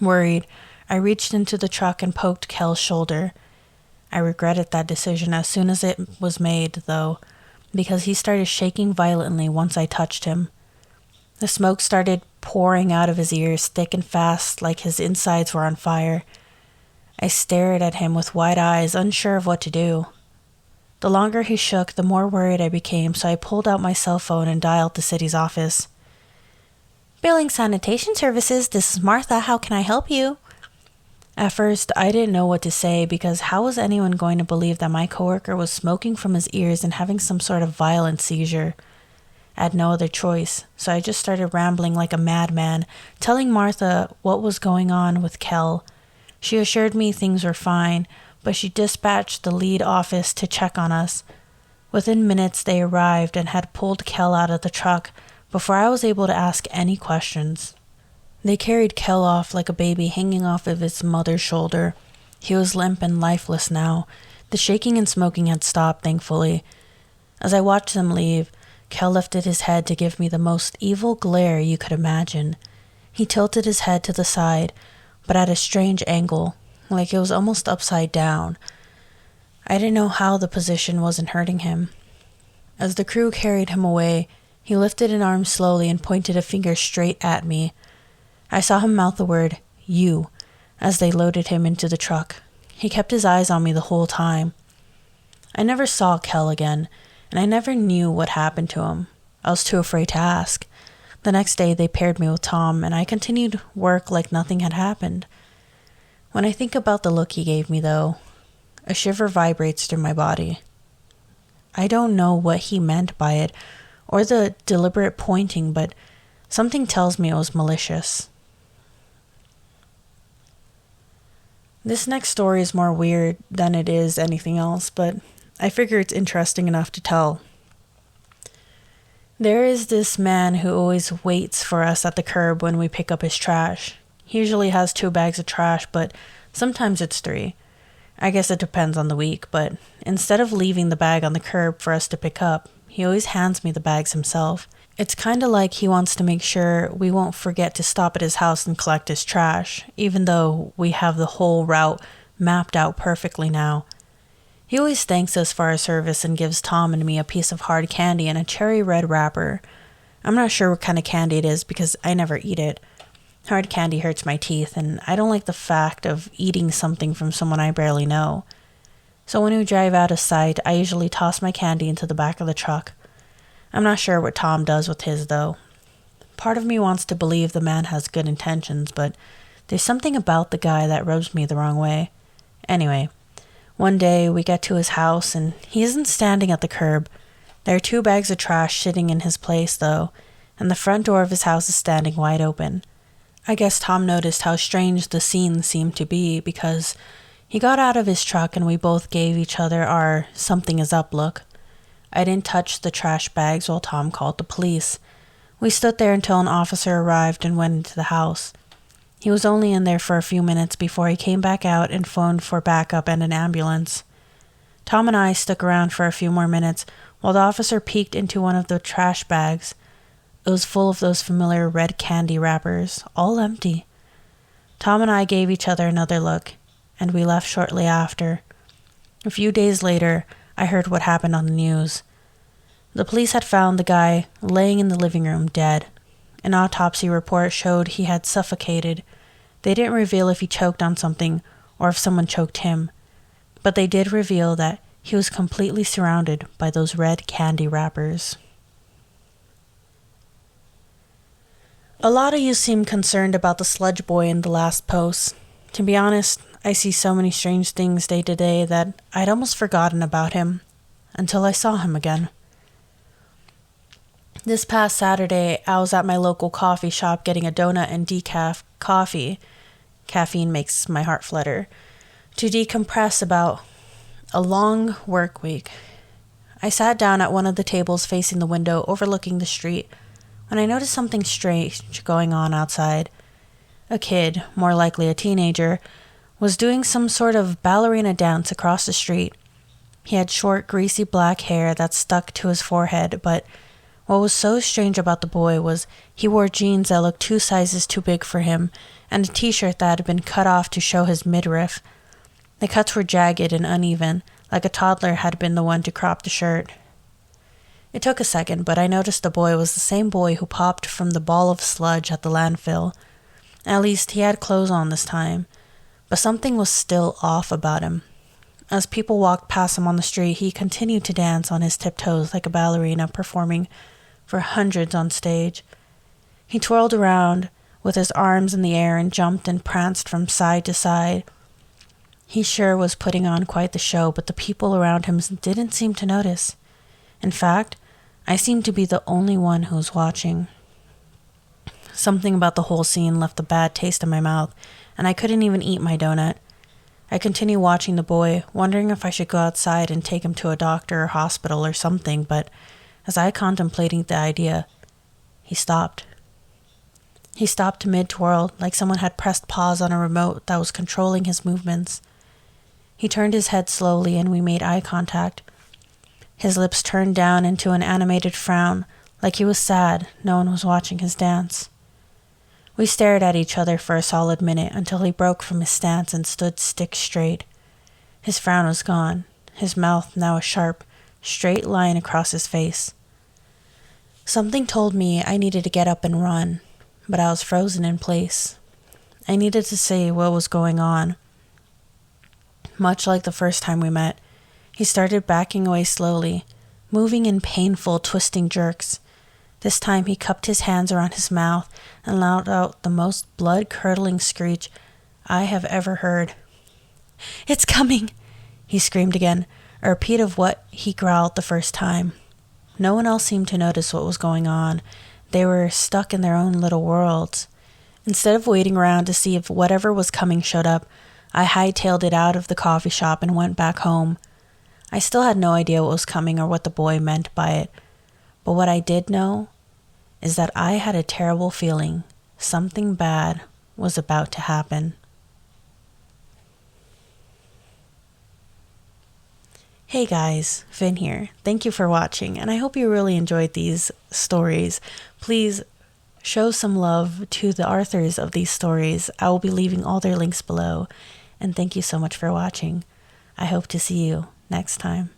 Worried, I reached into the truck and poked Kel's shoulder. I regretted that decision as soon as it was made, though, because he started shaking violently once I touched him. The smoke started pouring out of his ears thick and fast, like his insides were on fire. I stared at him with wide eyes, unsure of what to do. The longer he shook, the more worried I became, so I pulled out my cell phone and dialed the city's office. Billing Sanitation Services, this is Martha. How can I help you? At first, I didn't know what to say because how was anyone going to believe that my coworker was smoking from his ears and having some sort of violent seizure? I had no other choice, so I just started rambling like a madman, telling Martha what was going on with Kel. She assured me things were fine, but she dispatched the lead office to check on us. Within minutes, they arrived and had pulled Kel out of the truck before I was able to ask any questions. They carried Kel off like a baby hanging off of its mother's shoulder. He was limp and lifeless now. The shaking and smoking had stopped, thankfully. As I watched them leave, Kel lifted his head to give me the most evil glare you could imagine. He tilted his head to the side, but at a strange angle, like it was almost upside down. I didn't know how the position wasn't hurting him. As the crew carried him away, he lifted an arm slowly and pointed a finger straight at me. I saw him mouth the word, "You," as they loaded him into the truck. He kept his eyes on me the whole time. I never saw Kel again, and I never knew what happened to him. I was too afraid to ask. The next day, they paired me with Tom, and I continued work like nothing had happened. When I think about the look he gave me, though, a shiver vibrates through my body. I don't know what he meant by it, or the deliberate pointing, but something tells me it was malicious. This next story is more weird than it is anything else, but I figure it's interesting enough to tell. There is this man who always waits for us at the curb when we pick up his trash. He usually has 2 bags of trash, but sometimes it's 3. I guess it depends on the week, but instead of leaving the bag on the curb for us to pick up, he always hands me the bags himself. It's kind of like he wants to make sure we won't forget to stop at his house and collect his trash, even though we have the whole route mapped out perfectly now. He always thanks us for our service and gives Tom and me a piece of hard candy in a cherry red wrapper. I'm not sure what kind of candy it is because I never eat it. Hard candy hurts my teeth, and I don't like the fact of eating something from someone I barely know. So when we drive out of sight, I usually toss my candy into the back of the truck. I'm not sure what Tom does with his, though. Part of me wants to believe the man has good intentions, but there's something about the guy that rubs me the wrong way. Anyway, one day we get to his house, and he isn't standing at the curb. There are 2 bags of trash sitting in his place, though, and the front door of his house is standing wide open. I guess Tom noticed how strange the scene seemed to be because he got out of his truck and we both gave each other our something is up look. I didn't touch the trash bags while Tom called the police. We stood there until an officer arrived and went into the house. He was only in there for a few minutes before he came back out and phoned for backup and an ambulance. Tom and I stuck around for a few more minutes while the officer peeked into one of the trash bags. It was full of those familiar red candy wrappers, all empty. Tom and I gave each other another look, and we left shortly after. A few days later, I heard what happened on the news. The police had found the guy laying in the living room dead. An autopsy report showed he had suffocated. They didn't reveal if he choked on something or if someone choked him, but they did reveal that he was completely surrounded by those red candy wrappers. A lot of you seem concerned about the sludge boy in the last post. To be honest, I see so many strange things day to day that I'd almost forgotten about him until I saw him again. This past Saturday, I was at my local coffee shop getting a donut and decaf coffee. Caffeine makes my heart flutter. To decompress about a long work week. I sat down at one of the tables facing the window overlooking the street when I noticed something strange going on outside. A kid, more likely a teenager, was doing some sort of ballerina dance across the street. He had short, greasy black hair that stuck to his forehead, but what was so strange about the boy was he wore jeans that looked 2 sizes too big for him and a t-shirt that had been cut off to show his midriff. The cuts were jagged and uneven, like a toddler had been the one to crop the shirt. It took a second, but I noticed the boy was the same boy who popped from the ball of sludge at the landfill. At least he had clothes on this time, but something was still off about him. As people walked past him on the street, he continued to dance on his tiptoes like a ballerina performing for hundreds on stage. He twirled around with his arms in the air and jumped and pranced from side to side. He sure was putting on quite the show, but the people around him didn't seem to notice. In fact, I seemed to be the only one who was watching. Something about the whole scene left a bad taste in my mouth, and I couldn't even eat my donut. I continued watching the boy, wondering if I should go outside and take him to a doctor or hospital or something, but as I contemplated the idea, he stopped. He stopped mid-twirl, like someone had pressed pause on a remote that was controlling his movements. He turned his head slowly and we made eye contact. His lips turned down into an animated frown, like he was sad no one was watching his dance. We stared at each other for a solid minute until he broke from his stance and stood stick straight. His frown was gone, his mouth now a sharp, straight line across his face. Something told me I needed to get up and run, but I was frozen in place. I needed to say what was going on. Much like the first time we met, he started backing away slowly, moving in painful, twisting jerks. This time he cupped his hands around his mouth and let out the most blood-curdling screech I have ever heard. "It's coming!" he screamed again, a repeat of what he growled the first time. No one else seemed to notice what was going on. They were stuck in their own little worlds. Instead of waiting around to see if whatever was coming showed up, I hightailed it out of the coffee shop and went back home. I still had no idea what was coming or what the boy meant by it. But what I did know is that I had a terrible feeling something bad was about to happen. Hey guys, Finn here. Thank you for watching, and I hope you really enjoyed these stories. Please show some love to the authors of these stories. I will be leaving all their links below, and thank you so much for watching. I hope to see you next time.